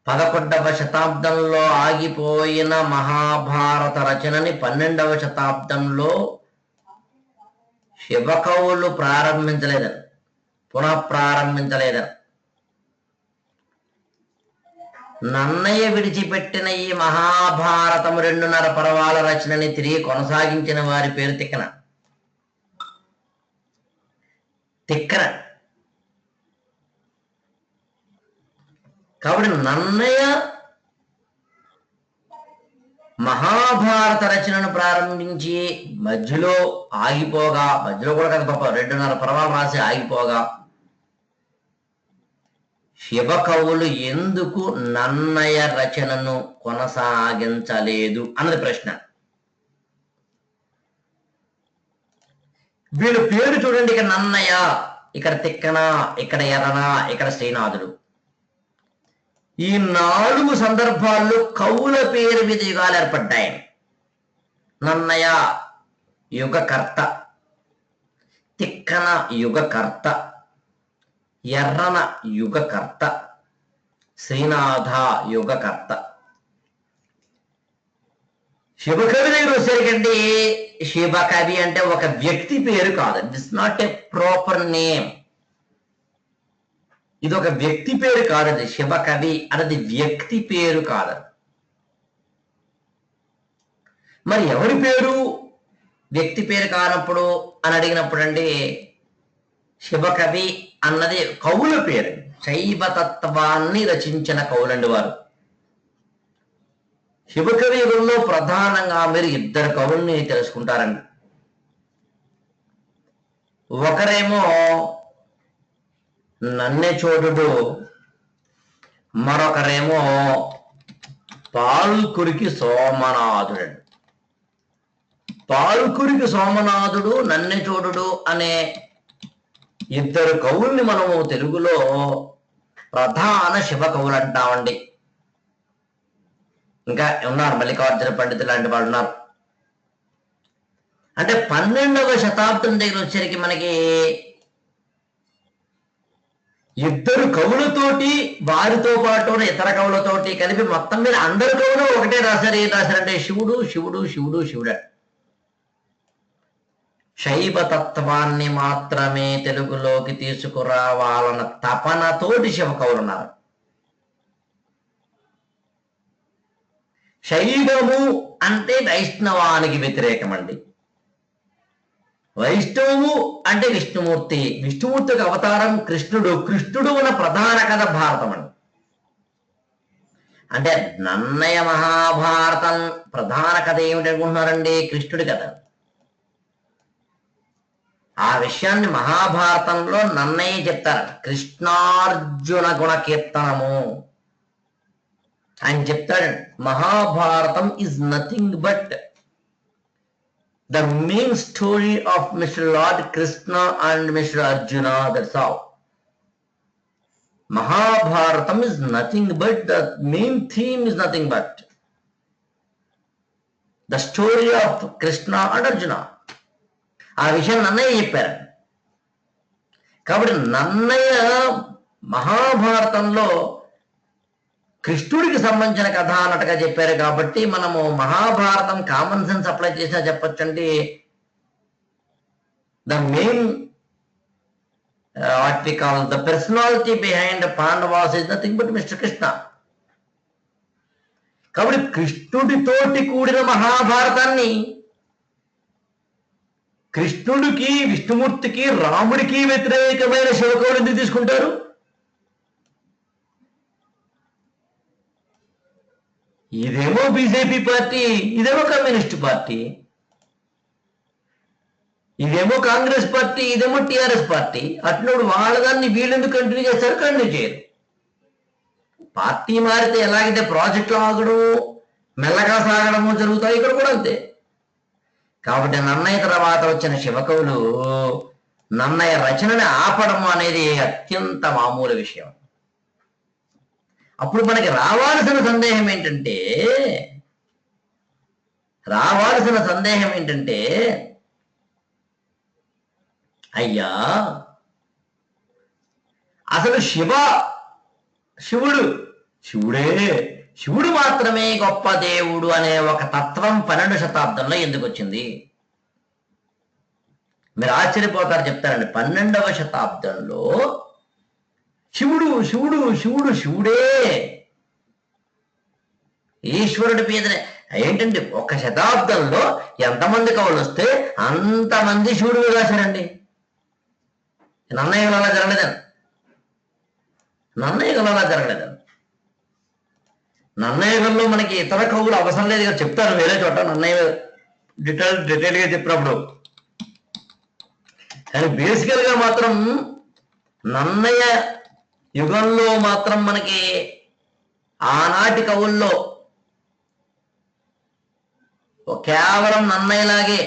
11వ శతాబ్దంలో ఆగిపోయిన మహాభారత రచనని 12వ శతాబ్దంలో శివకవులు ప్రారంభించలేదని, పునః ప్రారంభించలేదని. నన్నయ్య విడిచిపెట్టిన ఈ మహాభారతము 2.5 పర్వాల రచనని తిరిగి కొనసాగించిన వారి పేరు తిక్కన. కాబట్టి నన్నయ్య మహాభారత రచనను ప్రారంభించి మధ్యలో ఆగిపోగా, మధ్యలో కూడా కదా పాప 2.5 పర్వాలు రాసి ఆగిపోగా, శివకవులు ఎందుకు నన్నయ్య రచనను కొనసాగించలేదు అన్నది ప్రశ్న. వీళ్ళ పేరు చూడండి, ఇక్కడ నన్నయ్య, ఇక్కడ తిక్కన, ఇక్కడ ఎర్రన, ఇక్కడ శ్రీనాథుడు. ఈ 4 సందర్భాల్లో కవుల పేరు మీద యుగాలు ఏర్పడ్డాయి. నన్నయ్య యుగకర్త, తిక్కన యుగకర్త, ఎర్రన యుగకర్త, శ్రీనాథ యుగకర్త. శివకవి దగ్గర వచ్చేసరికండి, శివకవి అంటే ఒక వ్యక్తి పేరు కాదు. This not a proper name. ఇది ఒక వ్యక్తి పేరు కాదండి. శివకవి అన్నది వ్యక్తి పేరు కాదు. మరి ఎవరి పేరు వ్యక్తి పేరు కానప్పుడు అని అడిగినప్పుడు అండి, శివకవి అన్నది కవుల పేరు. శైవ తత్వాన్ని రచించిన కవులండి వారు. శివకవి యుగంలో ప్రధానంగా మీరు 2 కవుల్ని తెలుసుకుంటారండి. ఒకరేమో నన్నెచోడుడు, మరొకరేమో పాల్కురికి సోమనాథుడు. పాల్కురికి సోమనాథుడు, నన్నెచోడుడు అనే 2 కవుల్ని మనము తెలుగులో ప్రధాన శివ కవులు అంటామండి. ఇంకా ఉన్నారు, మల్లికార్జున పండితులు లాంటి వాళ్ళు ఉన్నారు. అంటే 12వ శతాబ్దం దగ్గర వచ్చేసరికి మనకి 2 కవులతోటి, వారితో పాటు ఇతర కవులతోటి కలిపి మొత్తం మీద అందరు కవులు ఒకటే రాశారు. ఏం రాశారంటే శివుడు శివుడు శివుడు శివుడు. శైవ తత్వాన్ని మాత్రమే తెలుగులోకి తీసుకురావాలన్న తపనతోటి శివ కవులు ఉన్నారు. శైవము అంటే వైష్ణవానికి వ్యతిరేకం అండి. వైష్ణవువు అంటే విష్ణుమూర్తి, విష్ణుమూర్తికి అవతారం కృష్ణుడు, కృష్ణుడు ఉన్న ప్రధాన కథ భారతం అండి. అంటే నన్నయ మహాభారతం ప్రధాన కథ ఏమిటి అనుకుంటున్నారండి? కృష్ణుడి కథ. ఆ విషయాన్ని మహాభారతంలో నన్నయ్య చెప్తారు. కృష్ణార్జున గుణ కీర్తనము ఆయన చెప్తాడు. Mahabharatam is nothing but the main story of Mr. Lord Krishna and Mr. Arjuna. That's all. Mahabharatam is nothing but, the main theme is nothing but the story of Krishna and Arjuna. ఆ విషయం నన్నయ్య చెప్పారు. కాబట్టి నన్నయ్య మహాభారతంలో కృష్ణుడికి సంబంధించిన కథ అన్నట్టుగా చెప్పారు. కాబట్టి మనము మహాభారతం కామన్ సెన్స్ అప్లై చేసినా చెప్పొచ్చండి. The main what we call the personality behind Pandavas is nothing but mister Krishna. కాబట్టి కృష్ణుడితోటి కూడిన మహాభారతాన్ని కృష్ణుడికి, విష్ణుమూర్తికి, రాముడికి వ్యతిరేకమైన శివకవులు ఎందుకు తీసుకుంటారు? ఇదేమో బీజేపీ పార్టీ, ఇదేమో కమ్యూనిస్ట్ పార్టీ, ఇదేమో కాంగ్రెస్ పార్టీ, ఇదేమో టిఆర్ఎస్ పార్టీ. అట్నోడు వాళ్ళదాన్ని వీళ్ళెందుకు కంటిన్యూ చేస్తారు? కంటిన్యూ చేయరు. పార్టీ మారితే ఎలాగైతే ప్రాజెక్టులు ఆగడం, మెల్లగా సాగడము జరుగుతాయి, ఇక్కడ కూడా అంతే. కాబట్టి నన్నయ్య తర్వాత వచ్చిన శివకవులు నన్నయ్య రచనని ఆపడం అనేది అత్యంత మామూలు విషయం. అప్పుడు మనకి రావాల్సిన సందేహం ఏంటంటే అయ్యా అసలు శివుడు మాత్రమే గొప్ప దేవుడు అనే ఒక తత్వం 12వ శతాబ్దంలో ఎందుకు వచ్చింది? మీరు ఆశ్చర్యపోతారు, చెప్తారండి. 12వ శతాబ్దంలో శివుడే ఈశ్వరుడి మీదనే. ఏంటండి, ఒక శతాబ్దంలో ఎంతమంది కవులు వస్తే అంతమంది శివుడు రాశారండి. నన్నయ్య అలా జరగలేదండి. నన్నయ్య గారిలో మనకి ఇతర కవులు అవసరం లేదు కదా, చెప్తారు వేరే చోట నన్నయ్య డీటెయిల్గా చెప్పినప్పుడు. కానీ బేసికల్ గా మాత్రం నన్నయ్య యుగంలో మాత్రం మనకి ఆనాటి కవుల్లో కేవలం నన్నయ్యలాగే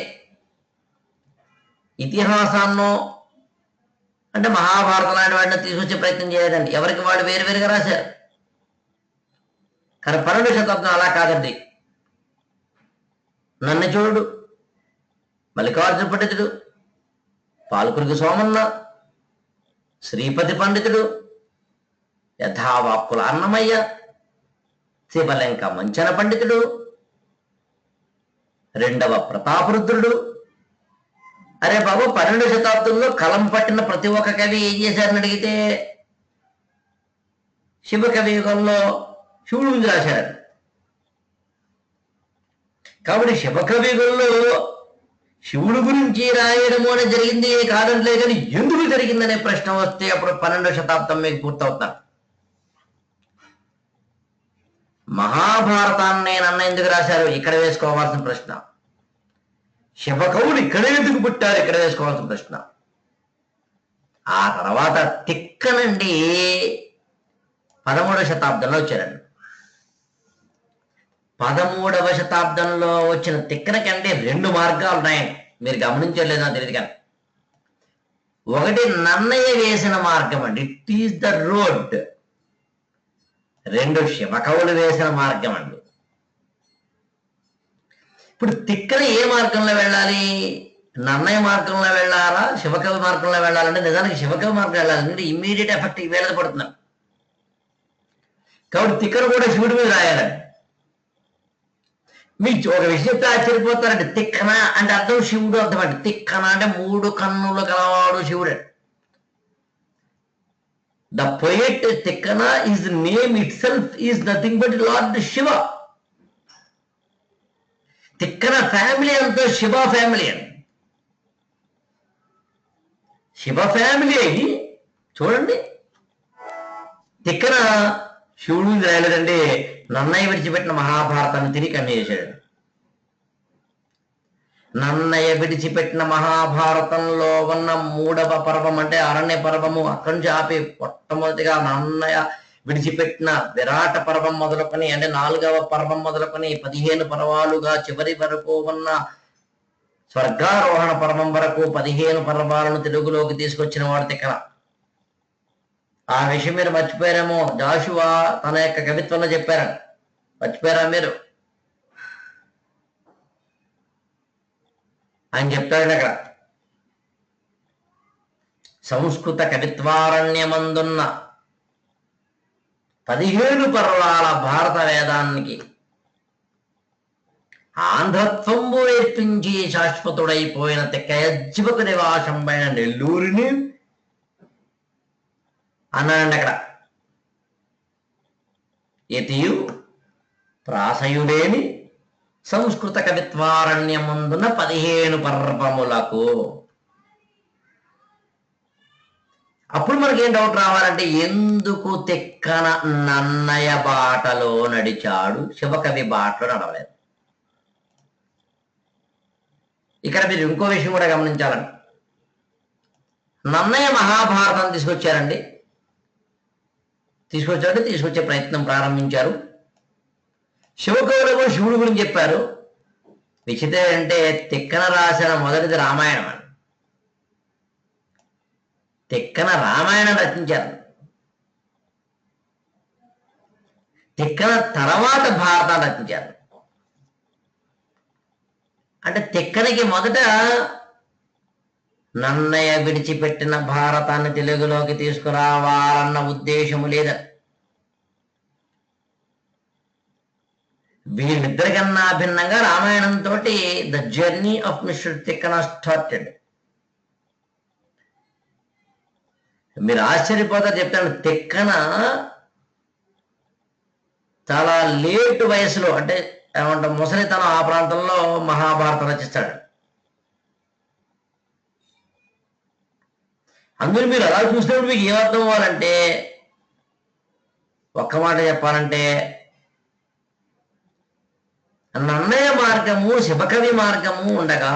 ఇతిహాసాన్నో అంటే మహాభారతం లాంటి వాటిని తీసుకొచ్చే ప్రయత్నం చేయలేదండి. ఎవరికి వాడు వేరువేరుగా రాశారు. కానీ 12వ శతాబ్దం అలా కాదండి. నన్నచూడు, మల్లికార్జున పండితుడు, పాలకురికి సోమన్న, శ్రీపతి పండితుడు, యథావాక్కుల అన్నమయ్య, శివలంక మంచన పండితుడు, 2వ ప్రతాపరుద్రుడు. అరే బాబు, 12వ శతాబ్దంలో కలం పట్టిన ప్రతి ఒక్క కవి ఏం చేశారని అడిగితే శివకవి యుగంలో శివుడు గురించి రాశారు. కాబట్టి శివకవి యుగంలో శివుడు గురించి రాయడము అనేది జరిగింది కాదంటే, కానీ ఎందుకు జరిగిందనే ప్రశ్న వస్తే అప్పుడు 12వ శతాబ్దం మీకు పూర్తవుతారు. మహాభారతాన్ని నన్న ఎందుకు రాశారు? ఇక్కడ వేసుకోవాల్సిన ప్రశ్న. శివకవులు ఇక్కడ ఎందుకు పుట్టారు? ఇక్కడ వేసుకోవాల్సిన ప్రశ్న. ఆ తర్వాత తిక్కనండి 13వ శతాబ్దంలో వచ్చారండి. 13వ శతాబ్దంలో వచ్చిన తిక్కనకంటే 2 మార్గాలు ఉన్నాయండి. మీరు గమనించలేదో తెలియదు కానీ, ఒకటి నన్నయ్య వేసిన మార్గం అండి, ఇట్ ఈస్ ద రోడ్. 2 శివకవులు వేసిన మార్గం అండి. ఇప్పుడు తిక్కన ఏ మార్గంలో వెళ్ళాలి? నన్నయ్య మార్గంలో వెళ్ళాలా, శివకవి మార్గంలో వెళ్ళాలంటే నిజానికి శివకవి మార్గం వెళ్ళాలి. ఎందుకంటే ఇమ్మీడియట్ ఎఫెక్ట్ ఈ వేళ పడుతున్నాం. కాబట్టి తిక్కన కూడా శివుడి మీద రాయాలండి. మీకు ఒక విషయం చెప్తే ఆశ్చర్యపోతారండి. తిక్కన అంటే అర్థం శివుడు అర్థం అండి. తిక్కన అంటే 3 కన్నులు కలవాడు శివుడు. The poet Tikkana is name it self is nothing but lord Shiva. Tikkana family అంతా శివ ఫ్యామిలీ అండి. శివ ఫ్యామిలీ అయ్యి చూడండి, తిక్కన శివుడు రాయలేదండి, నన్నయ్య విడిచిపెట్టిన మహాభారతాన్ని తిరిగి కన్ను చేశాడు. నన్నయ్య విడిచిపెట్టిన మహాభారతంలో ఉన్న 3వ పర్వం అంటే అరణ్య పర్వము, అక్కడి నుంచి ఆపి మొట్టమొదటిగా నన్నయ్య విడిచిపెట్టిన విరాట పర్వం మొదలుకొని అంటే 4వ పర్వం మొదలుకొని 15 పర్వాలుగా చివరి వరకు ఉన్న స్వర్గారోహణ పర్వం వరకు 15 పర్వాలను తెలుగులోకి తీసుకొచ్చిన వాడు తిక్కన. ఆ విషయం మీరు మర్చిపోయారేమో, జాషువా తన యొక్క కవిత్వంలో చెప్పారు, మర్చిపోయారా మీరు? ఆయన చెప్తాడు అక్కడ, సంస్కృత కవిత్వారణ్యమందున్న 15 పర్వాల భారత వేదానికి ఆంధ్రత్వంబు నేర్పించి శాశ్వతుడైపోయిన తిక్కయజ్జువకు నివాసంపైన నెల్లూరిని అన్నాడండి అక్కడ. యతియు ప్రాసయుడేని సంస్కృత కవిత్వారణ్యమందున 15 పర్వములకు. అప్పుడు మనకేం డౌట్ రావాలంటే, ఎందుకు తిక్కన నన్నయ్య బాటలో నడిచాడు, శివకవి బాటలో నడవలేదు? ఇక్కడ మీరు ఇంకో విషయం కూడా గమనించాలండి. నన్నయ్య మహాభారతం తీసుకొచ్చే ప్రయత్నం ప్రారంభించారు. శివకవులు శివుడు గురించి చెప్పారు. విచిత్రం అంటే తిక్కన రాసిన మొదటిది రామాయణం అని. తిక్కన రామాయణం రచించారు. తిక్కన తర్వాత భారతాన్ని రచించారు. అంటే తిక్కనకి మొదట నన్నయ్య విడిచిపెట్టిన భారతాన్ని తెలుగులోకి తీసుకురావాలన్న ఉద్దేశము లేదా. వీరిద్దరికన్నా భిన్నంగా రామాయణంతో the journey of mister Tikkana started. మీరు ఆశ్చర్యపోతారు చెప్తాను, తిక్కన చాలా లేట్ వయసులో అంటే ఏమంటాం ముసలితనం ఆ ప్రాంతంలో మహాభారతం రచిస్తాడు. అందులో మీరు అలా చూసినప్పుడు మీకు ఏమర్థం అవ్వాలంటే, ఒక్క మాట చెప్పాలంటే, నన్నయ్య మార్గము శివకవి మార్గము ఉండగా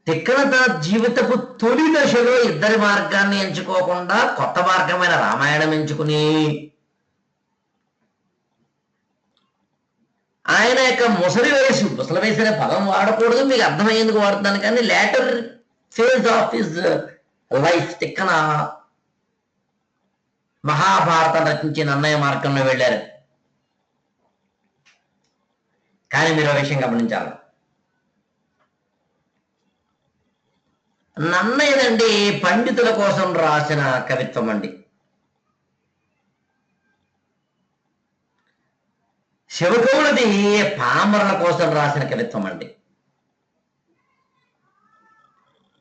తిక్కన తన జీవితపు తొలి దశలో ఇద్దరి మార్గాన్ని ఎంచుకోకుండా కొత్త మార్గమైన రామాయణం ఎంచుకుని ఆయన యొక్క ముసలి వయసు అనే పదం వాడకూడదు, మీకు అర్థమయ్యేందుకు వాడుతున్నాను, కానీ later phase of his life Tikkana Mahabharatam రచించి నన్నయ్య మార్గంలో వెళ్ళారు. కానీ మీరు ఆ విషయం గమనించాలి, నన్నయ్యనండి పండితుల కోసం రాసిన కవిత్వం అండి. శివకవులది పామరుల కోసం రాసిన కవిత్వం అండి.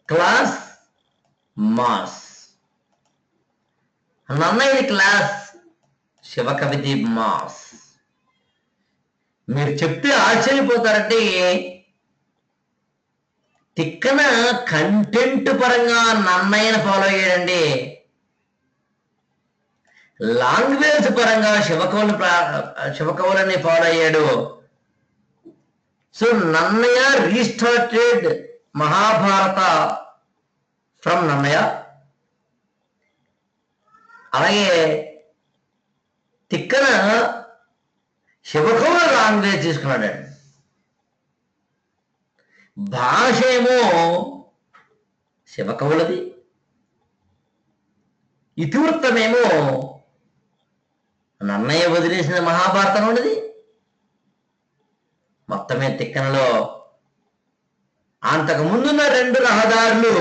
Class mass. నన్నయ్యది క్లాస్, శివకవిది మాస్. మీరు చెప్తే ఆశ్చర్యపోతారంటే, తిక్కన కంటెంట్ పరంగా నన్నయ్యను ఫాలో అయ్యాడండి, లాంగ్వేజ్ పరంగా శివకవులని ఫాలో అయ్యాడు. So Nannaya restarted Mahabharata from Nannaya. అలాగే తిక్కన శివకవుల లాంగ్వేజ్ తీసుకున్నాడు. భాష ఏమో శివకవులది, ఇతివృత్తమేమో నన్నయ్య వదిలేసిన మహాభారతం ఉన్నది. మొత్తమే తిక్కనలో అంతకు ముందున్న 2 రహదారులు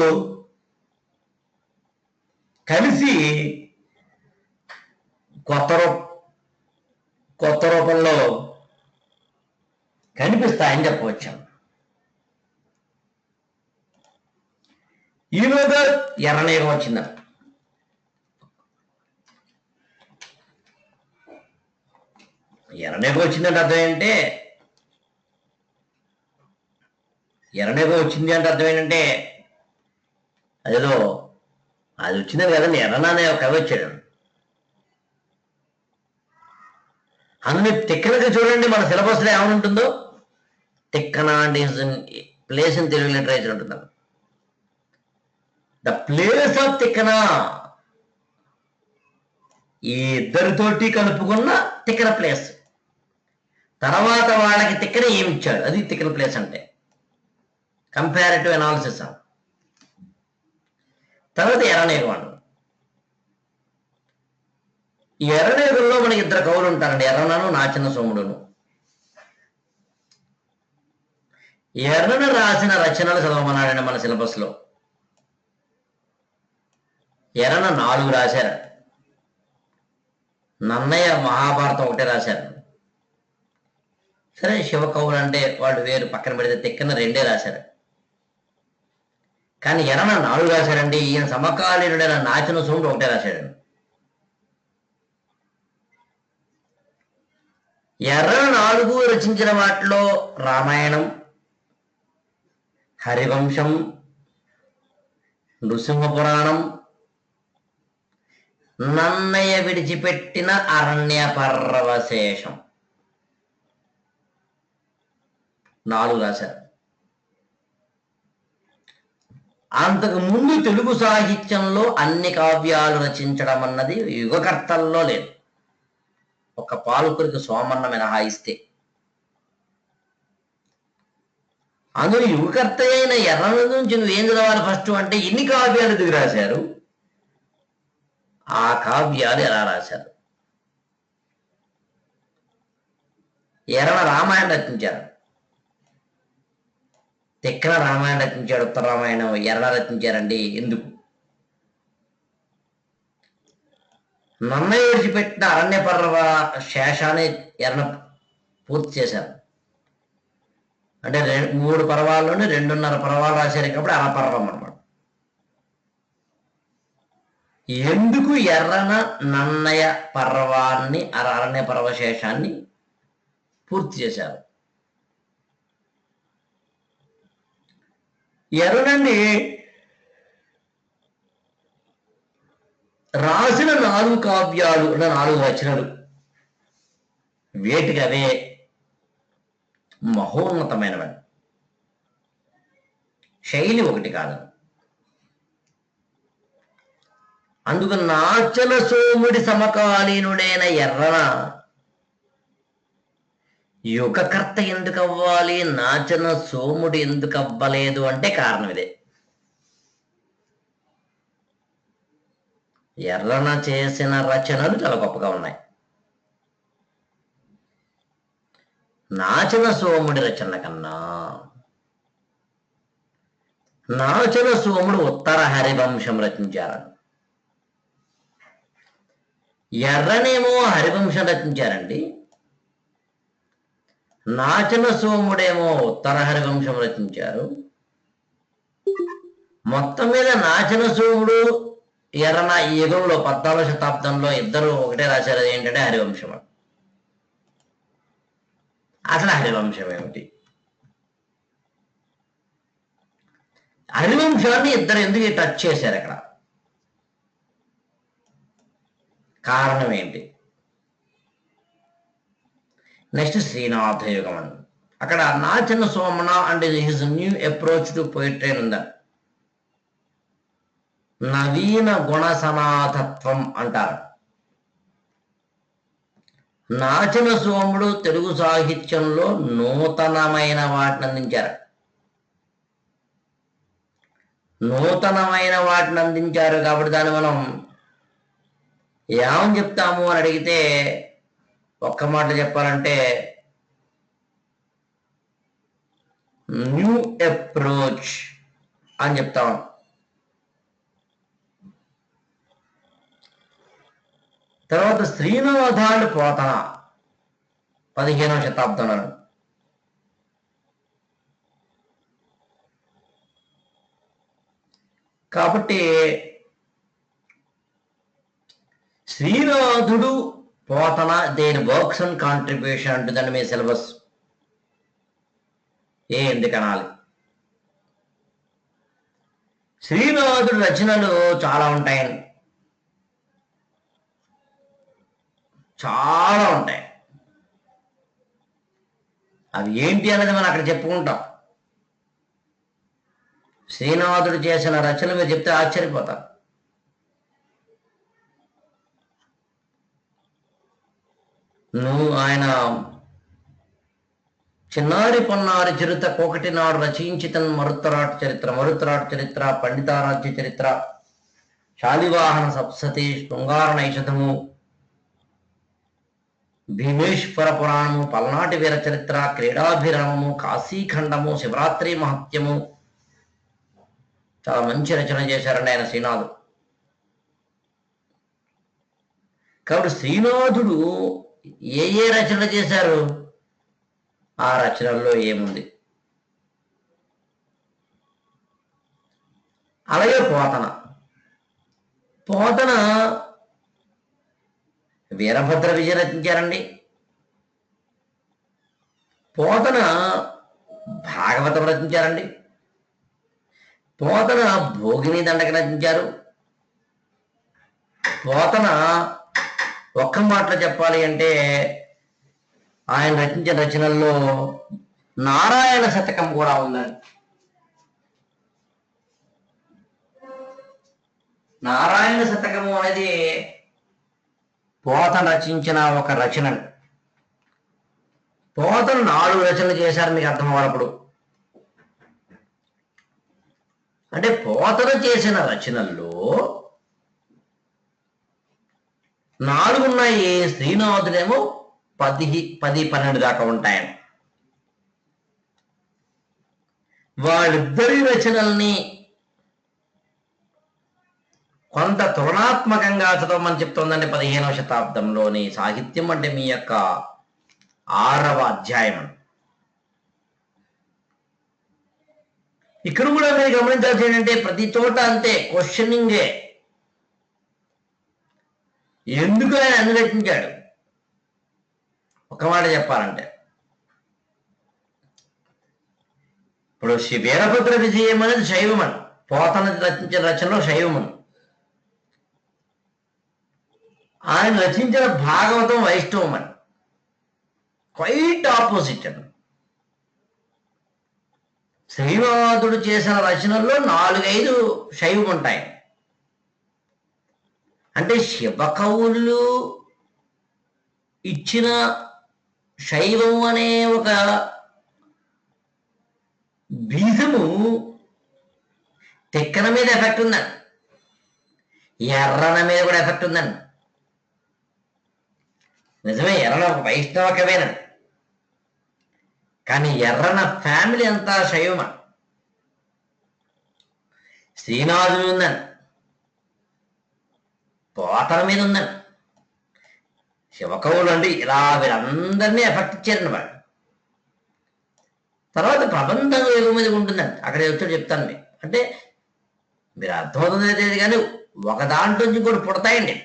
కలిసి కొత్త రూపంలో కనిపిస్తాయని చెప్పవచ్చు. ఈలోగా ఎర్రనేగం వచ్చిందట. ఎర్రనేగం వచ్చిందంటే అర్థం ఏంటంటే, ఎర్రనేగ వచ్చింది అంటే అర్థం ఏంటంటే అదేదో అది వచ్చిందని కదండి, ఎర్రన అనే ఒక కవి వచ్చాడు. అన్ని తిక్కనగా చూడండి మన సిలబస్లో ఏమైనా ఉంటుందో. తిక్కన అంటే ప్లేస్ ఇన్ తెలుగు లిటరేచర్ ఉంటుంది. ద ప్లేస్ ఆఫ్ తిక్కన, ఈ ఇద్దరితోటి కలుపుకున్న తిక్కన ప్లేస్. తర్వాత వాళ్ళకి తిక్కన ఏమి ఇచ్చాడు, అది తిక్కన ప్లేస్ అంటే. Comparative analysis. తర్వాత ఎర్రనేగవాడు. ఈ ఎర్రనేగుల్లో మనకి ఇద్దరు కవులు ఉంటారండి, ఎర్రనను నాచిన సోముడును. ఎర్రన రాసిన రచనలు చదవమన్నాడండి మన సిలబస్లో. ఎర్రన 4 రాశారు. నన్నయ్య మహాభారతం ఒకటే రాశారు. సరే, శివ కవులు అంటే వాళ్ళు వేరు, పక్కన పెడితే తిక్కన 2 రాశారు. కానీ ఎర్రన 4 రాశారండి. ఈయన సమకాలీనుడైన నాచిన సోముడు ఒకటే రాశాడండి. ఎర్రన 4 రచించిన వాటిలో రామాయణం, హరివంశం, నృసింహ పురాణం, నన్నయ్య విడిచిపెట్టిన అరణ్య పర్వశేషం 4 రాశారు. అంతకు ముందు తెలుగు సాహిత్యంలో అన్ని కావ్యాలు రచించడం అన్నది యుగకర్తల్లో లేదు, ఒక పాలకురికి సోమన్న మినహాయిస్తే. అందులో యుగకర్త అయిన ఎర్రన నుంచి నువ్వేం చదవాలి ఫస్ట్ అంటే, ఎన్ని కావ్యాలు దిగి రాశారు, ఆ కావ్యాలు ఎలా రాశారు. ఎర్రన రామాయణం రచించారు, తిక్కన రామాయణం రచించాడు, ఉత్తర రామాయణం. ఎర్రన రచించారండి, ఎందుకు? నన్నయ్య విడిచిపెట్టిన అరణ్య పర్వ శేషాన్ని ఎర్రన పూర్తి చేశారు. అంటే 3 పర్వాల్లోనే 2.5 పర్వాలు రాశారు కాబట్టి అరపర్వం అన్నమాట. ఎందుకు ఎర్రన నన్నయ్య పర్వాన్ని అరణ్య పర్వశేషాన్ని పూర్తి చేశారు? ఎర్రనండి రాసిన 4 కావ్యాలు, 4 రచనలు, వేటికి అవే మహోన్నతమైనవని. శైలి ఒకటి కాదు. అందుకు నాచన సోముడి సమకాలీనుడైన ఎర్రన యుగకర్త ఎందుకు అవ్వాలి, నాచన సోముడు ఎందుకు అవ్వలేదు అంటే కారణం ఇదే. ఎర్రన చేసిన రచనలు చాలా గొప్పగా ఉన్నాయి. నాచన సోముడి రచనల కన్నా నాచన సోముడు ఉత్తర హరివంశం రచించారు, ఎర్రనేమో హరివంశం రచించారండి. నాచన సోముడేమో ఉత్తర హరివంశం రచించారు. మొత్తం మీద నాచన సోముడు ఎర్రన ఈ యుగంలో 14వ శతాబ్దంలో ఇద్దరు ఒకటే రాశారు, ఏంటంటే హరివంశం. అసలు హరివంశం ఏమిటి? హరివంశాన్ని ఇద్దరు ఎందుకు టచ్ చేశారు అక్కడ? కారణం ఏంటి? నెక్స్ట్ శ్రీనాథ యుగం అని. అక్కడ నాచన సోమన అంటే his new approach to poetry ఉందా, నవీన గుణ సనాథత్వం అంటారు. నాచన సోముడు తెలుగు సాహిత్యంలో నూతనమైన వాటిని అందించారు. నూతనమైన వాటిని అందించారు కాబట్టి దాన్ని మనం ఏమని చెప్తాము అని అడిగితే ఒక్క మాట చెప్పాలంటే న్యూ అప్రోచ్ అని చెప్తాం. తర్వాత శ్రీనాథాలు పోతన 15వ శతాబ్దంలో. కాబట్టి శ్రీనాథుడు పోతన దేని వర్క్స్ అండ్ కాంట్రిబ్యూషన్ అంటుందండి మీ సిలబస్. ఎందుకనాలి? శ్రీనాథుడి రచనలు చాలా ఉంటాయండి, చాలా ఉంటాయి. అవి ఏంటి అనేది మనం అక్కడ చెప్పుకుంటాం. శ్రీనాథుడు చేసిన రచనలు మీరు చెప్తే ఆశ్చర్యపోతారు. ఆయన చిన్నారి పొన్నారి చరిత్ర కోకటి నాడు రచయించితన్ మరుత్తరాటు చరిత్ర పండితారాజ్య చరిత్ర శాలివాహన సప్సతి శృంగార నైషధము భీమేశ్వర పురాణము పల్నాటి వీర చరిత్ర క్రీడాభిరామము కాశీఖండము శివరాత్రి మహత్యము చాలా మంచి రచన చేశారండి ఆయన శ్రీనాథుడు. కాబట్టి శ్రీనాథుడు ఏ ఏ రచనలు చేశారు, ఆ రచనల్లో ఏముంది. అలాగే పోతన వీరభద్ర విజయ రచించారండి. పోతన భాగవతం రచించారండి. పోతన భోగిని దండక రచించారు. పోతన ఒక్క మాటలో చెప్పాలి అంటే ఆయన రచించిన రచనల్లో నారాయణ శతకం కూడా ఉందండి. నారాయణ శతకము అనేది పోతన రచించిన ఒక రచన. పోతన 4 రచనలు చేశారు, మీకు అర్థం అవ్వనప్పుడు. అంటే పోతన చేసిన రచనల్లో 4 ఉన్నాయి, శ్రీనాథుడేమో 10-12 దాకా ఉంటాయని. వాళ్ళిద్దరి రచనల్ని కొంత తులనాత్మకంగా చదవమని చెప్తోందండి 15వ శతాబ్దంలోని సాహిత్యం అంటే మీ యొక్క 6వ అధ్యాయం. ఇక్కడ కూడా మీరు గమనించాల్సి ఏంటంటే ప్రతి చోట అంతే క్వశ్చనింగే. ఎందుకు ఆయన అన్ని రచించాడు? ఒక మాట చెప్పాలంటే, ఇప్పుడు శ్రీ వీరభద్ర విజయం అనేది శైవమని, పోతన రచించిన రచనలో శైవమని. ఆయన రచించిన భాగవతం వైష్ణవం అని, క్వైట్ ఆపోజిట్ అని. శ్రీనాథుడు చేసిన రచనల్లో 4-5 శైవం ఉంటాయి. అంటే శివ కవులు ఇచ్చిన శైవం అనే ఒక బీజము తిక్కన మీద ఎఫెక్ట్ ఉందండి, ఎర్రన మీద కూడా ఎఫెక్ట్ ఉందండి. నిజమే, ఎర్రన ఒక వైష్ణవ కవేనండి, కానీ ఎర్రన ఫ్యామిలీ అంతా శైవమ. శ్రీనాథుడు ఉందండి, పోతన మీద ఉందండి, శివకవులు అంటే ఇలా వీరందరినీ ఎఫెక్ట్ ఇచ్చారండి వాళ్ళు. తర్వాత ప్రబంధం యోగం మీద ఉంటుందండి, అక్కడ వచ్చి చెప్తాను మీకు. అంటే మీరు అర్థమవుతుంది తెలియదు కానీ ఒక దాంట్లో నుంచి కూడా పుడతాయండి.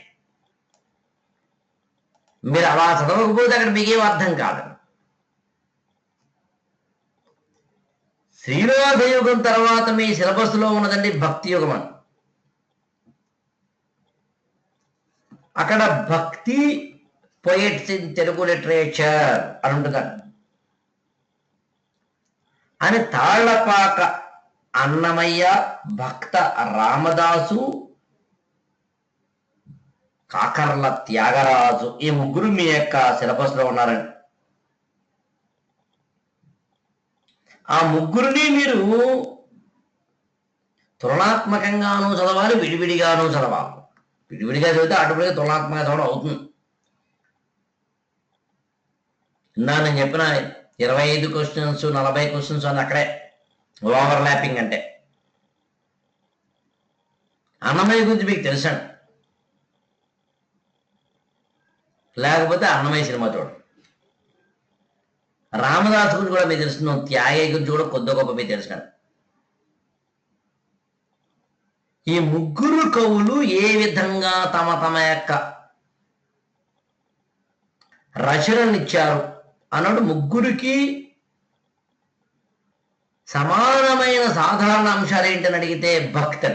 మీరు అలా చదవకపోతే అక్కడ మీకేం అర్థం కాదు. శ్రీనాథ యుగం తర్వాత మీ సిలబస్లో ఉన్నదండి భక్తి యుగం అని. అక్కడ భక్తి పోయిట్స్ ఇన్ తెలుగు లిటరేచర్ అని ఉంటుందండి. అని తాళ్లపాక అన్నమయ్య, భక్త రామదాసు, కాకర్ల త్యాగరాజు, ఈ ముగ్గురు మీ యొక్క సిలబస్లో ఉన్నారండి. ఆ ముగ్గురిని మీరు తులనాత్మకంగానూ చదవాలి, విడివిడిగానూ చదవాలి. విడివిడిగా చదివితే ఆటోమేటిక్గా తులనాత్మకంగా చదవడం అవుతుంది. ఇందా నేను చెప్పిన 25 క్వశ్చన్స్ 40 క్వశ్చన్స్ అని అక్కడే ఓవర్లాపింగ్. అంటే అన్నమయ్య గురించి మీకు తెలుసండి, లేకపోతే అన్నమయ్య సినిమా చూడండి. రామదాసు గురించి కూడా మీకు తెలుసు, త్యాగయ్య గురించి కూడా కొద్ది గొప్ప మీకు తెలుసండి. ఈ ముగ్గురు కవులు ఏ విధంగా తమ తమ యొక్క రచననిచ్చారు అన్నట్టు ముగ్గురికి సమానమైన సాధారణ అంశాలు ఏంటని అడిగితే భక్తి.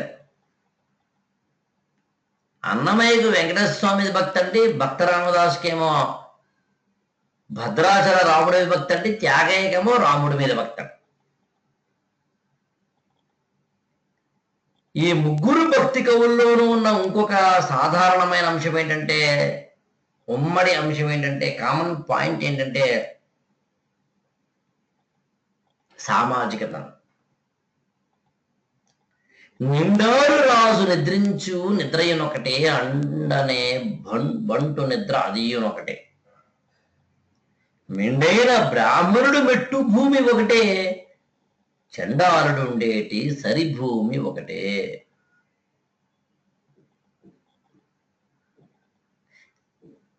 అన్నమయ్యకు వెంకటేశ్వర స్వామి భక్తి అండి, భక్త రామదాసుకేమో భద్రాచల రాముడి మీద భక్తి అండి, త్యాగయ్యకేమో రాముడి మీద భక్తి. ఈ ముగ్గురు భక్తి కవుల్లోనూ ఉన్న ఇంకొక సాధారణమైన అంశం ఏంటంటే, ఉమ్మడి అంశం ఏంటంటే, కామన్ పాయింట్ ఏంటంటే సామాజికత. నిండారు రాజు నిద్రించు నిద్రయునొకటే, అండనే బంటు నిద్ర అదియునొకటే. మెండైన బ్రాహ్మణుడు మెట్టు భూమి ఒకటే, చండాలుడు ఉండేటి సరిభూమి ఒకటే.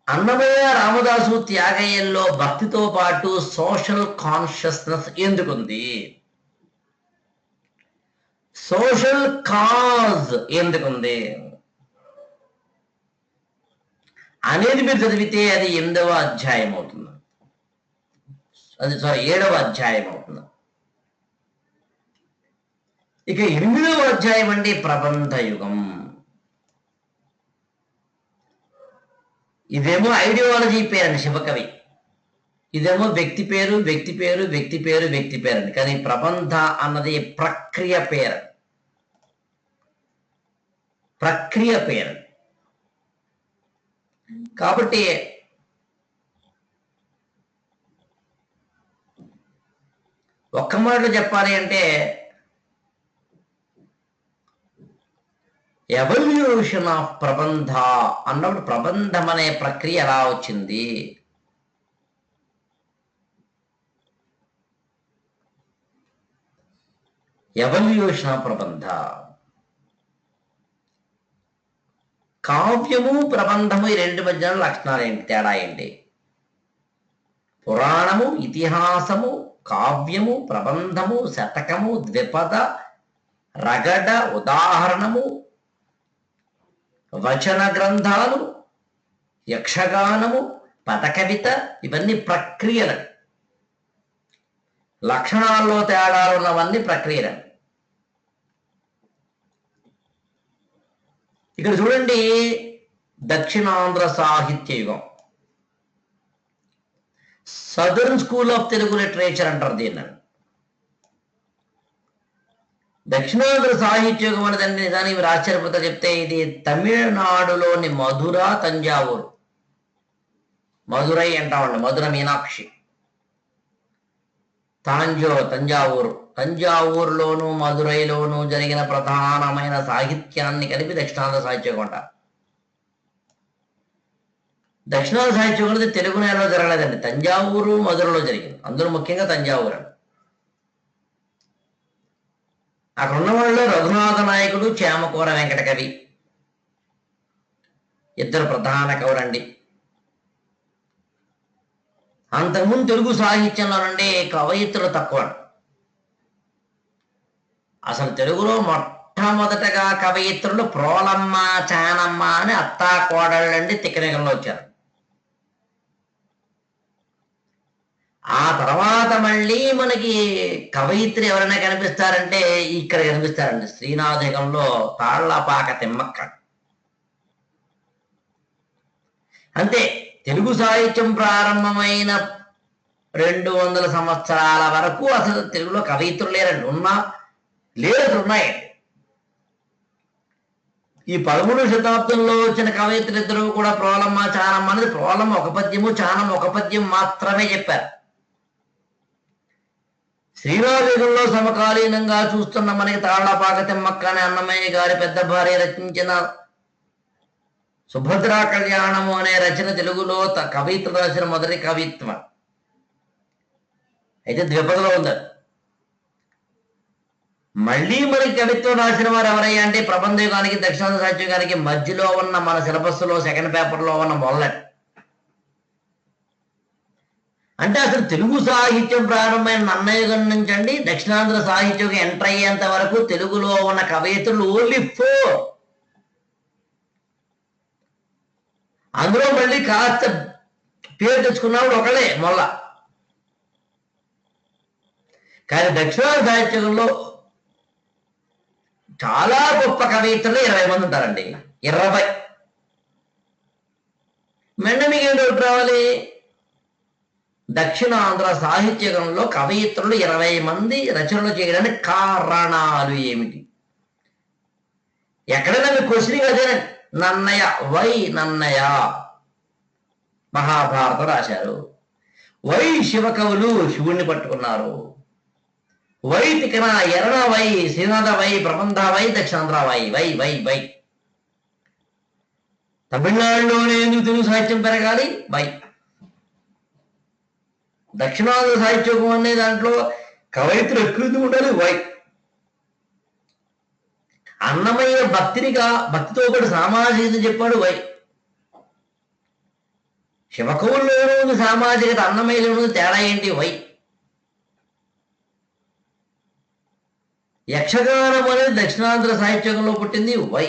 అన్నమయ్య రామదాసు త్యాగయ్యల్లో భక్తితో పాటు సోషల్ కాన్షియస్నెస్ ఎందుకుంది, సోషల్ కాజ్ ఎందుకుంది అనేది మీరు చదివితే అది 8వ అధ్యాయం అవుతుంది, అది 7వ అధ్యాయం అవుతుంది. ఇక 8వ అధ్యాయం అండి ప్రబంధ యుగం. ఇదేమో ఐడియాలజీ పేరండి శివకవి, ఇదేమో వ్యక్తి పేరు వ్యక్తి పేరు వ్యక్తి పేరు వ్యక్తి పేరండి. కానీ ప్రబంధ అన్నది ప్రక్రియ పేరు, ప్రక్రియ పేరు. కాబట్టి ఒక్క మాటలో చెప్పాలి అంటే ఎవల్యూషన్ ఆఫ్ ప్రబంధ అన్నప్పుడు ప్రబంధం అనే ప్రక్రియ ఎలా వచ్చింది, ఎవల్యూషన్ ఆఫ్ ప్రబంధ. కావ్యము ప్రబంధము ఈ రెండు మధ్యన లక్షణాలు ఏంటి, తేడా ఏంటి? పురాణము ఇతిహాసము కావ్యము ప్రబంధము శతకము ద్విపద రగడ ఉదాహరణము వచన గ్రంథాలు యక్షగానము పదకవిత ఇవన్నీ ప్రక్రియలు. లక్షణాల్లో తేడాలు ఉన్నవన్నీ ప్రక్రియలు. ఇక్కడ చూడండి, దక్షిణాంధ్ర సాహిత్య యుగం, southern school of Telugu literature అంటారు దీన్ని. దక్షిణాంధ్ర సాహిత్య యుగం అనేదండి నిజానికి మీరు ఆశ్చర్యపోతా చెప్తే ఇది తమిళనాడులోని మధుర తంజావూరు, మధురై అంటామండి, మధుర మీనాక్షి, తంజావూరులోను మధురైలోను జరిగిన ప్రధానమైన సాహిత్యాన్ని కలిపి దక్షిణాంధ్ర సాహిత్యం అంటారు. దక్షిణాంధ్ర సాహిత్యం అనేది తెలుగు నేలలో జరగలేదండి, తంజావూరు మధురలో జరిగింది. అందులో ముఖ్యంగా తంజావూరు. అక్కడ ఉన్న వాళ్ళు రఘునాథ నాయకుడు చేమకూర వెంకట కవి ఇద్దరు ప్రధాన కవులండి. అంతకుముందు తెలుగు సాహిత్యంలో నుండి కవయిత్రులు తక్కువ. అసలు తెలుగులో మొట్టమొదటగా కవయిత్రులు ప్రోలమ్మ చానమ్మ అని అత్తా కోడళ్ళండి తిక్కనిగంలో వచ్చారు. ఆ తర్వాత మళ్ళీ మనకి కవయిత్రి ఎవరైనా కనిపిస్తారంటే ఇక్కడ కనిపిస్తారండి, శ్రీనాథయుగంలో తాళ్లపాక తిమ్మక్క. అంతే, తెలుగు సాహిత్యం ప్రారంభమైన 200 సంవత్సరాల వరకు అసలు తెలుగులో కవయిత్రులు లేరండి. ఉన్నాయి. ఈ 13వ శతాబ్దంలో వచ్చిన కవయిత్రులు ఇద్దరు కూడా ప్రోలమ్మ చానమ్మ అనేది, ప్రోలమ్మ ఒక పద్యము చానమ్మ ఒక పద్యం మాత్రమే చెప్పారు. శ్రీనాథయుగంలో సమకాలీనంగా చూస్తున్న మనకి తాళ్లపాక తిమ్మక్క అనే అన్నమయ్య గారి పెద్ద భార్య రచించిన సుభద్రా కళ్యాణము అనే రచన తెలుగులో కవిత్వ రాసిన మొదటి కవిత్వం. అయితే ద్విపదలో ఉంది. మళ్ళీ మనకి కవిత్వం రాసిన వారు ఎవరయ్యా అంటే ప్రబంధ యుగానికి దక్షిణాంధ్ర సాహిత్య యుగానికి మధ్యలో ఉన్న మన సిలబస్ లో సెకండ్ పేపర్లో ఉన్న మొదలెట్. అంటే అసలు తెలుగు సాహిత్యం ప్రారంభమైన నన్నయుగం నుంచి అండి దక్షిణాంధ్ర సాహిత్యం ఎంటర్ అయ్యేంత వరకు తెలుగులో ఉన్న కవయిత్రులు ఓన్లీ 4. అందులో మళ్ళీ కాస్త పేరు తెచ్చుకున్నప్పుడు ఒకళ్ళే మొల్ల. కానీ దక్షిణాంధ్ర సాహిత్యంలో చాలా గొప్ప కవయిత్రులు 20 మంది ఉంటారండి. 20. మెండ మీకు ఏం డౌట్ రావాలి? దక్షిణాంధ్ర సాహిత్యకంలో కవయిత్రులు 20 మంది రచనలు చేయడానికి కారణాలు ఏమిటి? ఎక్కడైనా మీకు క్వశ్చన్ అదే. నన్నయ్య, వై నన్నయ్య మహాభారతం రాశారు. వై శివకవులు శివుణ్ణి పట్టుకున్నారు. Why Tikkana, Errana why, Srinatha why, ప్రబంధ వై, దక్షిణాంధ్ర వై, వై వై వై. తమిళనాడులోనే ఎందుకు తెలుగు సాహిత్యం పెరగాలి? వై. దక్షిణాంధ్ర సాహిత్యం అనే దాంట్లో కవయిత్రులు ఎక్కువ ఉండాలి? వై. అన్నమయ్య భక్తితో పాటు సామాజికత చెప్పాడు? వై. శివకవుల్లోనూ సామాజికత, అన్నమయ్యలోనూ తేడా ఏంటి? వై. యక్షగానం అనేది దక్షిణాంధ్ర సాహిత్యంలో పుట్టింది? వై.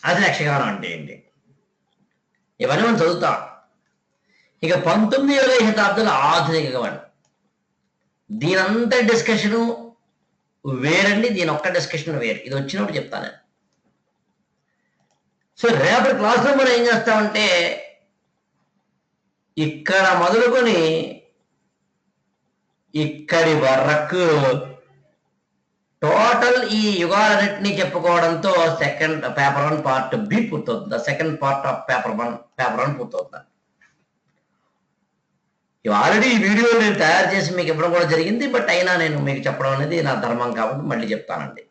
అది యక్షగానం అంటే ఏంటి? ఇవన్నీ మనం చదువుతాం. ఇక 19వ శతాబ్దంలో ఆధునిక గమనం. దీనంతా డిస్కషను వేరండి, దీని ఒక్క డిస్కషన్ వేరు. ఇది వచ్చినప్పుడు చెప్తాను. సో రేపటి క్లాస్లో మనం ఏం చేస్తామంటే ఇక్కడ మొదలుకొని ఇక్కడి వరకు టోటల్ ఈ యుగాలన్నింటినీ చెప్పుకోవడంతో సెకండ్ పేపర్ 1 పార్ట్ బి పూర్తవుతుంది. సెకండ్ పార్ట్ ఆఫ్ పేపర్ 1 పూర్తవుతుంది. ఆల్రెడీ ఈ వీడియో నేను తయారు చేసి మీకు ఇవ్వడం కూడా జరిగింది. బట్ అయినా నేను మీకు చెప్పడం అనేది నా ధర్మం కాబట్టి మళ్ళీ చెప్తానండి.